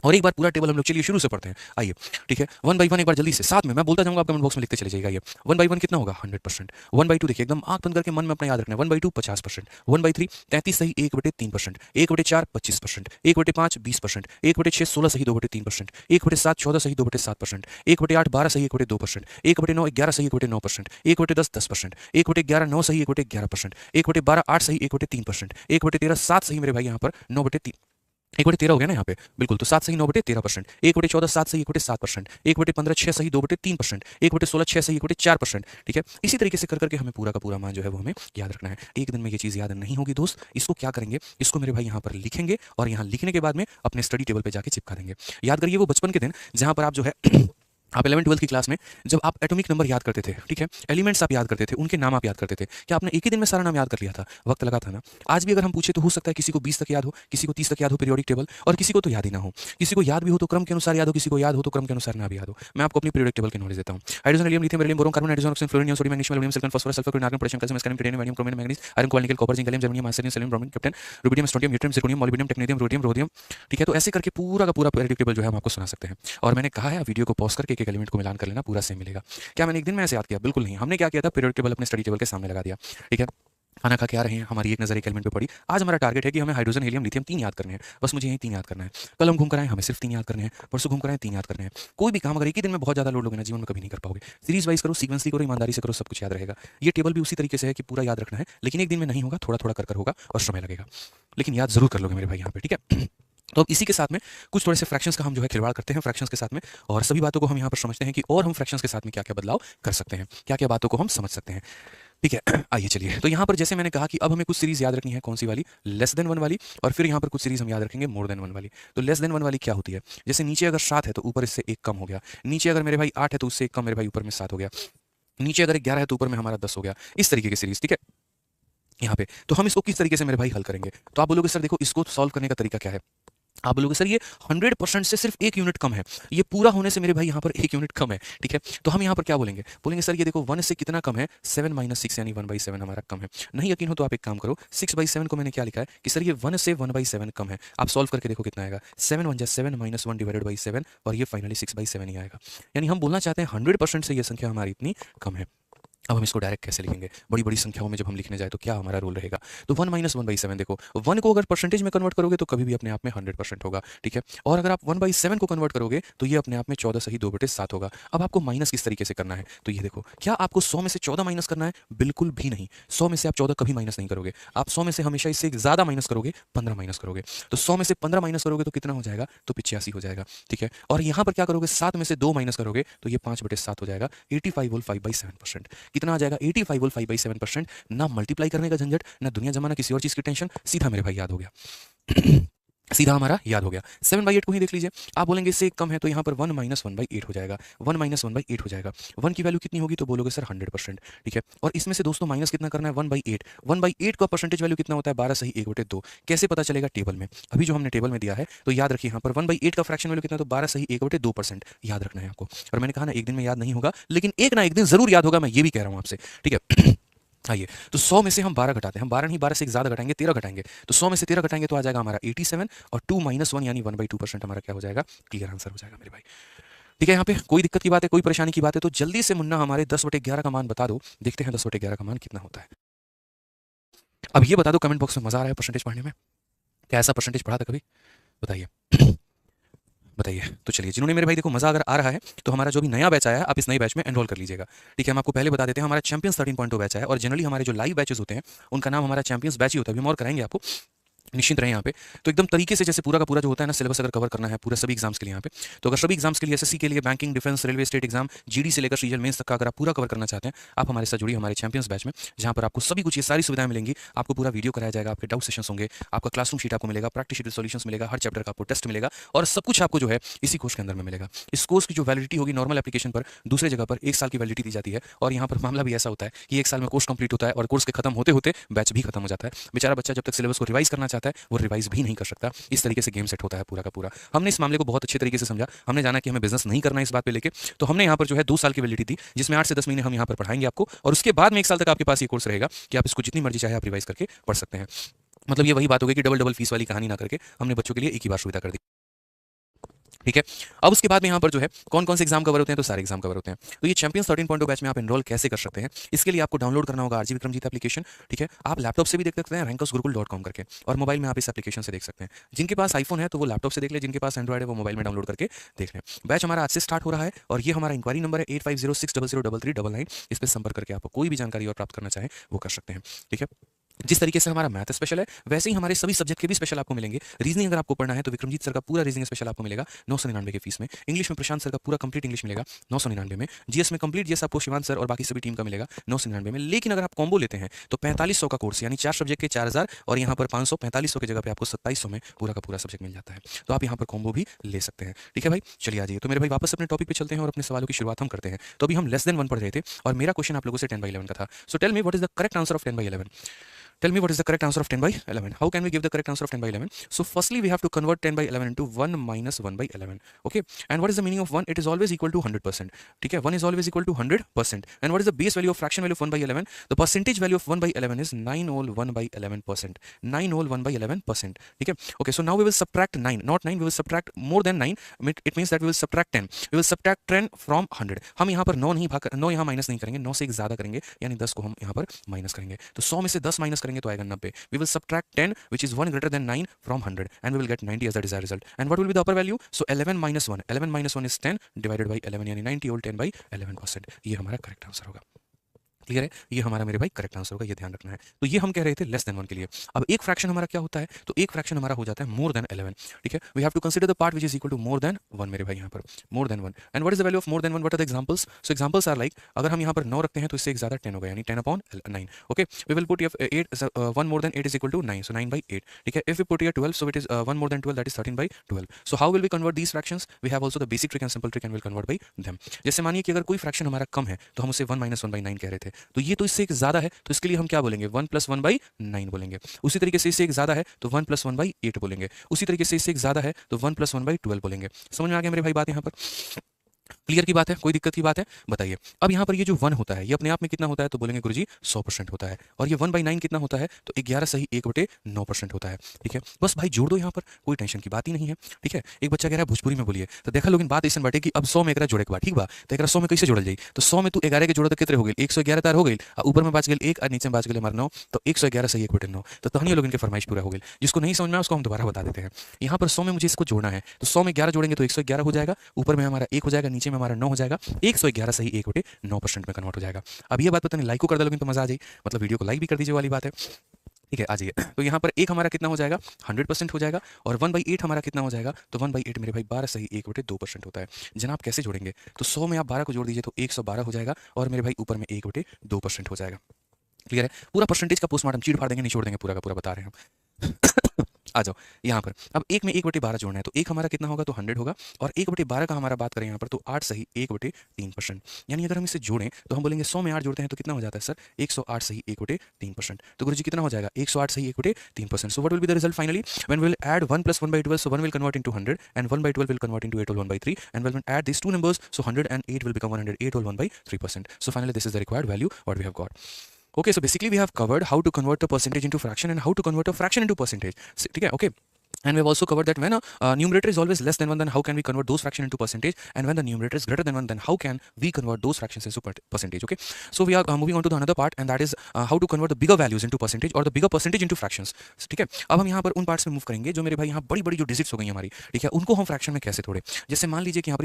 और एक बार पूरा टेबल हम लोग चलिए शुरू से पढ़ते हैं, आइए। ठीक है, 1 बाई 1 एक बार जल्दी से साथ में मैं बोलता जाऊंगा, आप कमेंट बॉक्स में लिखते चले जाइए। आइए, 1 बाई 1 कितना होगा 100%। 1 बाई 2 देखिए एकदम आंख बंद करके मन में अपना याद रखना है, 1 बाई 2 50%। 1 बाई 3 33 सही 1/3%। 1/4 25%। 1/5 20%। 1/6 16 सही 2/3%। 1/7 14 सही 2/7%। 1/8 12 सही 1/2%। 1/9 11 सही 1/9%। 1/10 10%। 1/11 9 सही 1/11%। 1/12 8 सही 1/3%। 1/13 7 सही मेरे भाई यहाँ पर 9/3, 1/13 हो गया ना यहाँ पे, बिल्कुल। तो 7 सही 9/13%। 1/14 7 सही 1/7%। 1/15 6 सही 2/3%। 1/16 6 सही 1/4%। ठीक है, इसी तरीके से कर करके हमें पूरा का पूरा मान जो है वो हमें याद रखना है। एक दिन में ये चीज़ याद नहीं होगी दोस्त। इसको क्या करेंगे, इसको मेरे भाई यहाँ पर लिखेंगे और यहाँ लिखने के बाद में अपने स्टडी टेबल पर जाके चिपका देंगे। याद करिए वो बचपन के दिन जहाँ पर आप जो है आप 11 12 की क्लास में जब आप एटॉमिक नंबर याद करते थे, ठीक है, एलिमेंट्स आप याद करते थे, उनके नाम आप याद करते थे, क्या आपने एक ही दिन में सारा नाम याद कर लिया था? वक्त लगा था ना। आज भी अगर हम पूछे तो हो सकता है किसी को 20 तक याद हो, किसी को 30 तक याद हो पीरियोडिक टेबल, और किसी को तो याद ही ना हो। किसी को याद भी हो तो क्रम के अनुसार याद हो, किसी को याद हो तो क्रम के अनुसार ना भी याद हो। मैं आपको अपनी पीरियोडिक टेबल की नॉलेज देता हूँ। Hydrogen, helium, lithium, beryllium, boron, carbon, nitrogen, oxygen, fluorine, sodium, magnesium, aluminium, silicon, phosphorus, sulphur, chlorine, argon, potassium, calcium, scandium, titanium, वानियम, chromium, manganese, iron, cobalt, nickel, copper, zinc, gallium, germanium, arsenic, selenium, bromine, krypton, rubidium, strontium, yttrium, zirconium, molybdenum, technetium, rhodium, rhodium. ठीक है, तो ऐसे करके पूरा का पूरा periodic table जो है हम आपको सुना सकते हैं। और मैंने कहा है वीडियो को पॉज करके एक एलिमेंट को मिलान कर लेना, पूरा सेम मिलेगा। क्या मैंने एक दिन में ऐसे याद किया? बिल्कुल नहीं। हमने क्या किया था, पीरियोडिक टेबल अपने स्टडी टेबल के सामने लगा दिया। ठीक है, खाना खा के आ रहे हैं, हमारी एक नजर एक एलिमेंट पे पड़ी। आज हमारा टारगेट है कि हमें हाइड्रोजन, हीलियम, लिथियम 3 याद करने हैं। बस मुझे यही 3 याद करना है। कल हम घूम कर आए, हमें सिर्फ 3 याद करने हैं। परसों घूम कर आए, 3 याद करने हैं। कोई भी काम अगर एक ही दिन में बहुत ज्यादा लोड लोगे ना, जीवन में कभी नहीं कर पाओगे। सीरीज वाइज करो, सीक्वेंसली करो, ईमानदारी से करो, सब कुछ याद रहेगा। ये टेबल भी उसी तरीके से है कि पूरा याद रखना है, लेकिन एक दिन में नहीं होगा, थोड़ा थोड़ा कर होगा और समय लगेगा, लेकिन याद जरूर कर लोगे मेरे भाई यहाँ पे। ठीक है, तो अब इसी के साथ में कुछ थोड़े से फ्रैक्शंस का हम जो है खिलवाड़ करते हैं फ्रैक्शंस के साथ में, और सभी बातों को हम यहाँ पर समझते हैं कि और हम फ्रैक्शंस के साथ में क्या क्या बदलाव कर सकते हैं, क्या क्या बातों को हम समझ सकते हैं। ठीक है, आइए चलिए। तो यहाँ पर जैसे मैंने कहा कि अब हमें कुछ सीरीज याद रखनी है, कौन सी वाली, लेस देन 1 वाली, और फिर यहाँ पर कुछ सीरीज हम याद रखेंगे मोर देन 1 वाली। तो लेस देन 1 वाली क्या होती है, जैसे नीचे अगर 7 है तो ऊपर इससे 1 कम हो गया। नीचे अगर मेरे भाई 8 है तो उससे 1 कम मेरे भाई ऊपर में 7 हो गया। नीचे अगर 11 है तो ऊपर में हमारा 10 हो गया। इस तरीके की सीरीज। ठीक है, यहाँ पे तो हम इसको किस तरीके से मेरे भाई हल करेंगे, तो आप बोलोगे सर देखो इसको सॉल्व करने का तरीका क्या है। आप बोलोगे सर ये 100% से सिर्फ 1 यूनिट कम है, ये पूरा होने से मेरे भाई यहाँ पर 1 यूनिट कम है। ठीक है, तो हम यहाँ पर क्या बोलेंगे, बोलेंगे सर ये देखो 1 से कितना कम है, 7 - 6 यानी 1/7 हमारा कम है। नहीं यकीन हो तो आप एक काम करो, 6/7 को मैंने क्या लिखा है कि सर ये 1 से 1/7 कम है। आप सॉल्व करके देखो कितना आएगा, 7 1 7 -1 डिवाइडेड बाई 7, और ये फाइनली 6/7 ही आएगा। यानी हम बोलना चाहते हैं 100% से ये संख्या हमारी इतनी कम है। अब हम इसको डायरेक्ट कैसे लिखेंगे, बड़ी बड़ी संख्याओं में जब हम लिखने जाए तो क्या हमारा रोल रहेगा। तो 1 - 1/7 देखो, 1 को अगर परसेंटेज में कन्वर्ट करोगे तो कभी भी अपने आप में 100% होगा। ठीक है, और अगर आप 1/7 को कन्वर्ट करोगे तो ये अपने आप में 14 सही 2/7 होगा। अब आपको माइनस किस तरीके से करना है, तो ये देखो, क्या आपको 100 में से 14 माइनस करना है? बिल्कुल भी नहीं। 100 में से आप 14 कभी माइनस नहीं करोगे, आप 100 में से हमेशा इससे ज्यादा माइनस करोगे, 15 माइनस करोगे। तो 100 में से 15 माइनस करोगे तो कितना हो जाएगा, तो 85 हो जाएगा। ठीक है, और यहाँ पर क्या करोगे, 7 में से 2 माइनस करोगे तो ये 5/7 हो जाएगा, 85 होल 5/7%। कितना आ जाएगा, 85 होल 5/7%। ना मल्टीप्लाई करने का झंझट, ना दुनिया जमाना किसी और चीज की टेंशन, सीधा मेरे भाई याद हो गया। सीधा हमारा याद हो गया। 7/8 को ही देख लीजिए, आप बोलेंगे इससे एक कम है तो यहाँ पर 1 - 1/8 हो जाएगा, 1 - 1/8 हो जाएगा। 1 की वैल्यू कितनी होगी, तो बोलोगे सर 100%। ठीक है, और इसमें से दोस्तों माइनस कितना करना है, 1/8। 1/8 का परसेंटेज वैल्यू कितना होता है, 12 सही 1/2। कैसे पता चलेगा, टेबल में, अभी जो हमने टेबल में दिया है, तो याद रखिए यहाँ पर 1/8 का फ्रैक्शन वैल्यू कितना, तो 12 सही 1/2% याद रखना है आपको। और मैंने कहा ना एक दिन में याद नहीं होगा, लेकिन एक ना एक दिन जरूर याद होगा, मैं ये भी कह रहा हूँ आपसे। ठीक है, आइए, तो 100 में से हम 12 घटाते हैं, हम 12 नहीं 12 से एक ज़्यादा घटाएंगे, 13 घटाएंगे। तो 100 में से 13 घटाएंगे तो आ जाएगा हमारा 87, और 2 - 1 यानी 1/2% हमारा क्या हो जाएगा, क्लियर आंसर हो जाएगा मेरे भाई। ठीक है, यहाँ पे कोई दिक्कत की बात है, कोई परेशानी की बात है तो जल्दी से मुन्ना हमारे 10/11 का मान बता दो, देखते हैं 10/11 का मान कितना होता है। अब ये बता दो कमेंट बॉक्स में, मजा आ रहा है परसेंटेज पढ़ने में, क्या ऐसा परसेंटेज पढ़ा था कभी, बताइए। बताइए, तो चलिए, जिन्होंने मेरे भाई देखो मजा अगर आ रहा है तो हमारा जो भी नया बैच आया है आप इस नए बैच में एनरोल कर लीजिएगा। ठीक है, हम आपको पहले बता देते हैं, हमारा चैंपियंस 13.2 बैच है, और जनरली हमारे जो लाइव बैचेस होते हैं उनका नाम हमारा चैंपियंस बैच ही होता है। अभी हम और कराएंगे आपको, निश्चिंत रहे यहाँ पे। तो एकदम तरीके से जैसे पूरा का पूरा जो होता है ना सिलेबस अगर कवर करना है पूरा सभी एग्जाम्स के लिए यहाँ पे, तो अगर सभी एग्जाम्स के लिए, एसएससी के लिए, banking, defence, railway, state exam, GD से लेकर सीजन मेंस तक का अगर आप पूरा कवर करना चाहते हैं, आप हमारे साथ जुड़िए हमारे चैंपियंस बैच में, जहाँ पर आपको सभी कुछ ये सारी सुविधाएं मिलेंगी। आपको पूरा वीडियो कराया जाएगा, आपके डाउट सेशंस होंगे, आपका क्लासरूम शीट आपको मिलेगा, प्रैक्टिस शीट सॉल्यूशंस मिलेगा, हर चैप्टर का आपको टेस्ट मिलेगा, और सब कुछ आपको जो है इसी कोर्स के अंदर में मिलेगा। इस कोर्स की जो वैलिडिटी होगी नॉर्मल एप्लीकेशन पर दूसरे जगह पर 1 साल की वैलिडिटी दी जाती है, और यहाँ पर मामला भी ऐसा होता है कि 1 साल में कोर्स कंप्लीट होता है और कोर्स के खत्म होते होते बैच भी खत्म हो जाता है। बेचारा बच्चा जब तक सिलेबस को रिवाइज करना चाहता है वो रिवाइज भी नहीं कर सकता। इस तरीके से गेम सेट होता है पूरा का पूरा। हमने इस मामले को बहुत अच्छे तरीके से समझा, हमने जाना कि हमें बिजनेस नहीं करना है इस बात पे लेके, तो हमने यहाँ पर जो है 2 साल की वैलिडिटी दी, जिसमें 8 से 10 महीने हम यहाँ पर पढ़ाएंगे आपको, और उसके बाद में 1 साल तक आपके पास ये कोर्स रहेगा कि आप इसको जितनी मर्जी चाहे आप रिवाइज करके पढ़ सकते हैं। मतलब ये वही बात हो गई कि डबल डबल फीस वाली कहानी ना करके हमने बच्चों के लिए एक ही बार सुविधा कर दी। ठीक है। अब उसके बाद में यहाँ पर जो है कौन कौन से एग्जाम कवर होते हैं, तो सारे एग्जाम कवर होते हैं। तो ये चैंपियंस 13.0 बैच में आप एनरोल कैसे कर सकते हैं, इसके लिए आपको डाउनलोड करना होगा आरजी विक्रमजीत एप्लीकेशन। ठीक है, आप लैपटॉप से भी देख सकते हैं rankersgurukul.com करके, और मोबाइल में आप इस एप्लीकेशन से देख सकते हैं। जिनके पास आईफोन है तो वो लैपटॉप से देख ले, जिनके पास एंड्रॉइड है वो मोबाइल में डाउनलोड करके देख लें। बैच हमारा आज से स्टार्ट हो रहा है और ये हमारा इंक्वायरी नंबर है 8506003399। इस पर संपर्क करके आप कोई भी जानकारी और प्राप्त करना चाहें वो कर सकते हैं। ठीक है, जिस तरीके से हमारा मैथ स्पेशल है वैसे ही हमारे सभी सब्जेक्ट के भी स्पेशल आपको मिलेंगे। रीजनिंग अगर आपको पढ़ना है तो विक्रमजीत सर का पूरा रीजनिंग स्पेशल आपको मिलेगा 999 की फीस में। इंग्लिश में प्रशांत सर का पूरा कंप्लीट इंग्लिश मिलेगा 999 में। जीएस में कंप्लीट जीएस आपको शिवान सर और बाकी सभी टीम का मिलेगा 999 में। लेकिन अगर आप कॉम्बो लेते हैं तो 4500 का कोर्स, यानी 4 सब्जेक्ट के 4000, और यहाँ पर 500, 4500 की जगह पे आपको 2700 में पूरा का पूरा सब्जेक्ट मिल जाता है। तो आप यहाँ पर कॉम्बो भी ले सकते हैं। ठीक है भाई, चलिए आ जाइए। तो मेरे भाई वापस अपने टॉपिक पे चलते हैं और अपने सवालों की शुरुआत हम करते हैं। तो अभी हम लेस देन 1 पढ़ रहे थे और मेरा क्वेश्चन आप लोगों से 10/11 का था। So tell me what is the correct answer of 10/11? Tell me what is the correct answer of 10/11? How can we give the correct answer of 10/11? So firstly we have to convert 10/11 into 1 minus 1/11. Okay, and what is the meaning of 1? It is always equal to 100%. ठीक है, 1 is always equal to 100%. And what is the base value of fraction value of 1/11? The percentage value of 1/11 is 9 whole 1/11%. 9 whole 1/11%. ठीक है, okay, so now we will subtract 9, not 9, we will subtract more than 9. It means that we will subtract 10. We will subtract 10 from 100. हम यहाँ पर 9 नहीं भाग 9 यहाँ minus नहीं करेंगे, 9 से एक ज्यादा करेंगे, यानी 10 को हम यहाँ पर माइनस करेंगे। तो 100 में से 10 माइनस करेंगे तो आएगा 90. We will subtract 10 which is 1 greater than 9 from 100 and we will get 90 as the desired result. And what will be the upper value? So 11 minus 1. 11 minus 1 is 10 divided by 11, यानी 90 whole 10/11%. ये हमारा correct answer होगा। Clear है, ये हमारा मेरे भाई correct answer होगा, ये ध्यान रखना है। तो ये हम कह रहे थे लेस देन 1 के लिए। अब एक फ्रैक्शन हमारा क्या होता है, तो एक फ्रैक्शन हमारा हो जाता है मोर देन 11। ठीक है, we have to consider the part which is equal to more than 1 मेरे भाई, यहाँ पर more than 1। And what is the value of more than 1? What are the examples? So examples are like, अगर हम यहाँ पर 9 रखते हैं तो इससे एक ज्यादा 10 होगा, यानी 10/9। Okay, we will put 8 1 more than 8 is equal to 9, so 9/8। ठीक है, if we put 12, so it is 1 more than 12, that is 13/12। So how will we convert these fractions? We have also the basic trick and simple trick and will convert by them. जैसे मानिए कि अगर कोई fraction हमारा कम है तो हम उसे 1 - 1/9 कह रहे थे, तो ये तो इससे एक ज्यादा है, तो इसके लिए हम क्या बोलेंगे? 1 + 1/9 बोलेंगे। उसी तरीके से इससे एक ज्यादा है तो 1 + 1/8 बोलेंगे। उसी तरीके से इससे एक ज्यादा है तो 1 + 1/12 बोलेंगे। समझ में आ गया मेरे भाई बात? यहाँ पर क्लियर की बात है, कोई दिक्कत की बात है? बताइए। अब यहाँ पर ये जो 1 होता है ये अपने आप में कितना होता है, तो बोलेंगे गुरुजी 100% होता है। और ये 1/9 कितना होता है, तो 11 सही 1/9% होता है। ठीक है, बस भाई जोड़ दो, यहाँ पर कोई टेंशन की बात ही नहीं है। ठीक है, एक बच्चा कह रहा है भोजपुरी में बोलिए, तो देखा लोग बात ऐसा बाटे कि अब 100 में एकरा जोड़े के बाद, ठीक बा, तो एकरा 100 में कैसे जोड़ल जाई? तो 100 में तू 11 के जोड़ तो कितने हो गए? 111 तार हो गई, ऊपर में बच गए 1 और नीचे में बच गए हमारे 9, तो 111 सही 1/9। तो तहनी लोग इनके फरमाइश पूरा हो गई। जिसको नहीं समझ में उसको हम दोबारा बता देते हैं। यहाँ पर 100 में मुझे इसको जोड़ना है, तो 100 में 11 जोड़ेंगे तो 111 हो जाएगा, ऊपर में हमारा 1 हो जाएगा, नीचे में हमारा 9 हो जाएगा, 111 सही 1/9% में कन्वर्ट हो जाएगा। अब ये बात पता नहीं लाइक को कर दे लोगे तो मजा आ जाए, मतलब वीडियो को लाइक भी कर दीजिए वाली बात है। ठीक है, आ जाइए। तो यहाँ पर 1 हमारा कितना हो जाएगा? 100% हो जाएगा। और 1/8 हमारा कितना हो जाएगा? तो 1/8 मेरे भाई 12 सही 1/2% होता है। जनाब कैसे जोड़ेंगे? तो 100 में आप 12 को जोड़ दीजिए तो 112 हो जाएगा, और मेरे भाई ऊपर में 1/2% हो जाएगा। क्लियर है? पूरा परसेंटेज का पोस्टमार्टम चीड़ फाड़ देंगे, नहीं छोड़ देंगे, पूरा का पूरा बता रहे हैं हम। आ जाओ यहाँ पर। अब 1 में 1/12 जोड़ना है, तो 1 हमारा कितना होगा? तो 100 होगा, और 1/12 का हमारा बात करें यहाँ पर तो 8 सही 1/3%। यानी अगर हम इसे जोड़ें तो हम बोलेंगे 100 में 8 जोड़ते हैं तो कितना हो जाता है सर? 108 सही 1/3%। तो गुरुजी कितना हो जाएगा? 108 सही 1/3%। So what will be the result finally? When we will add 1 + 1/12, so 1 will convert into 100 and 1/12 will convert into 8 whole 1/3, and when we add these two numbers, so 100 and 8 will become 108 whole 1/3%. So finally this is the required value what we have got. Okay, so basically we have covered how to convert a percentage into fraction and how to convert a fraction into percentage. ठीक है, okay. And we have also covered that when a numerator is always less than 1, then how can we convert those fractions into percentage? And when the numerator is greater than 1, then how can we convert those fractions into percentage? Okay. So we are moving on to the another part, and that is how to convert the bigger values into percentage or the bigger percentage into fractions. ठीक है, अब हम यहाँ पर उन parts में move करेंगे जो मेरे भाई यहाँ बड़ी बड़ी जो डिजिट्स हो गई हमारी, ठीक है, उनको हम फ्रैक्शन में कैसे तोड़े। जैसे मान लीजिए कि यहाँ पर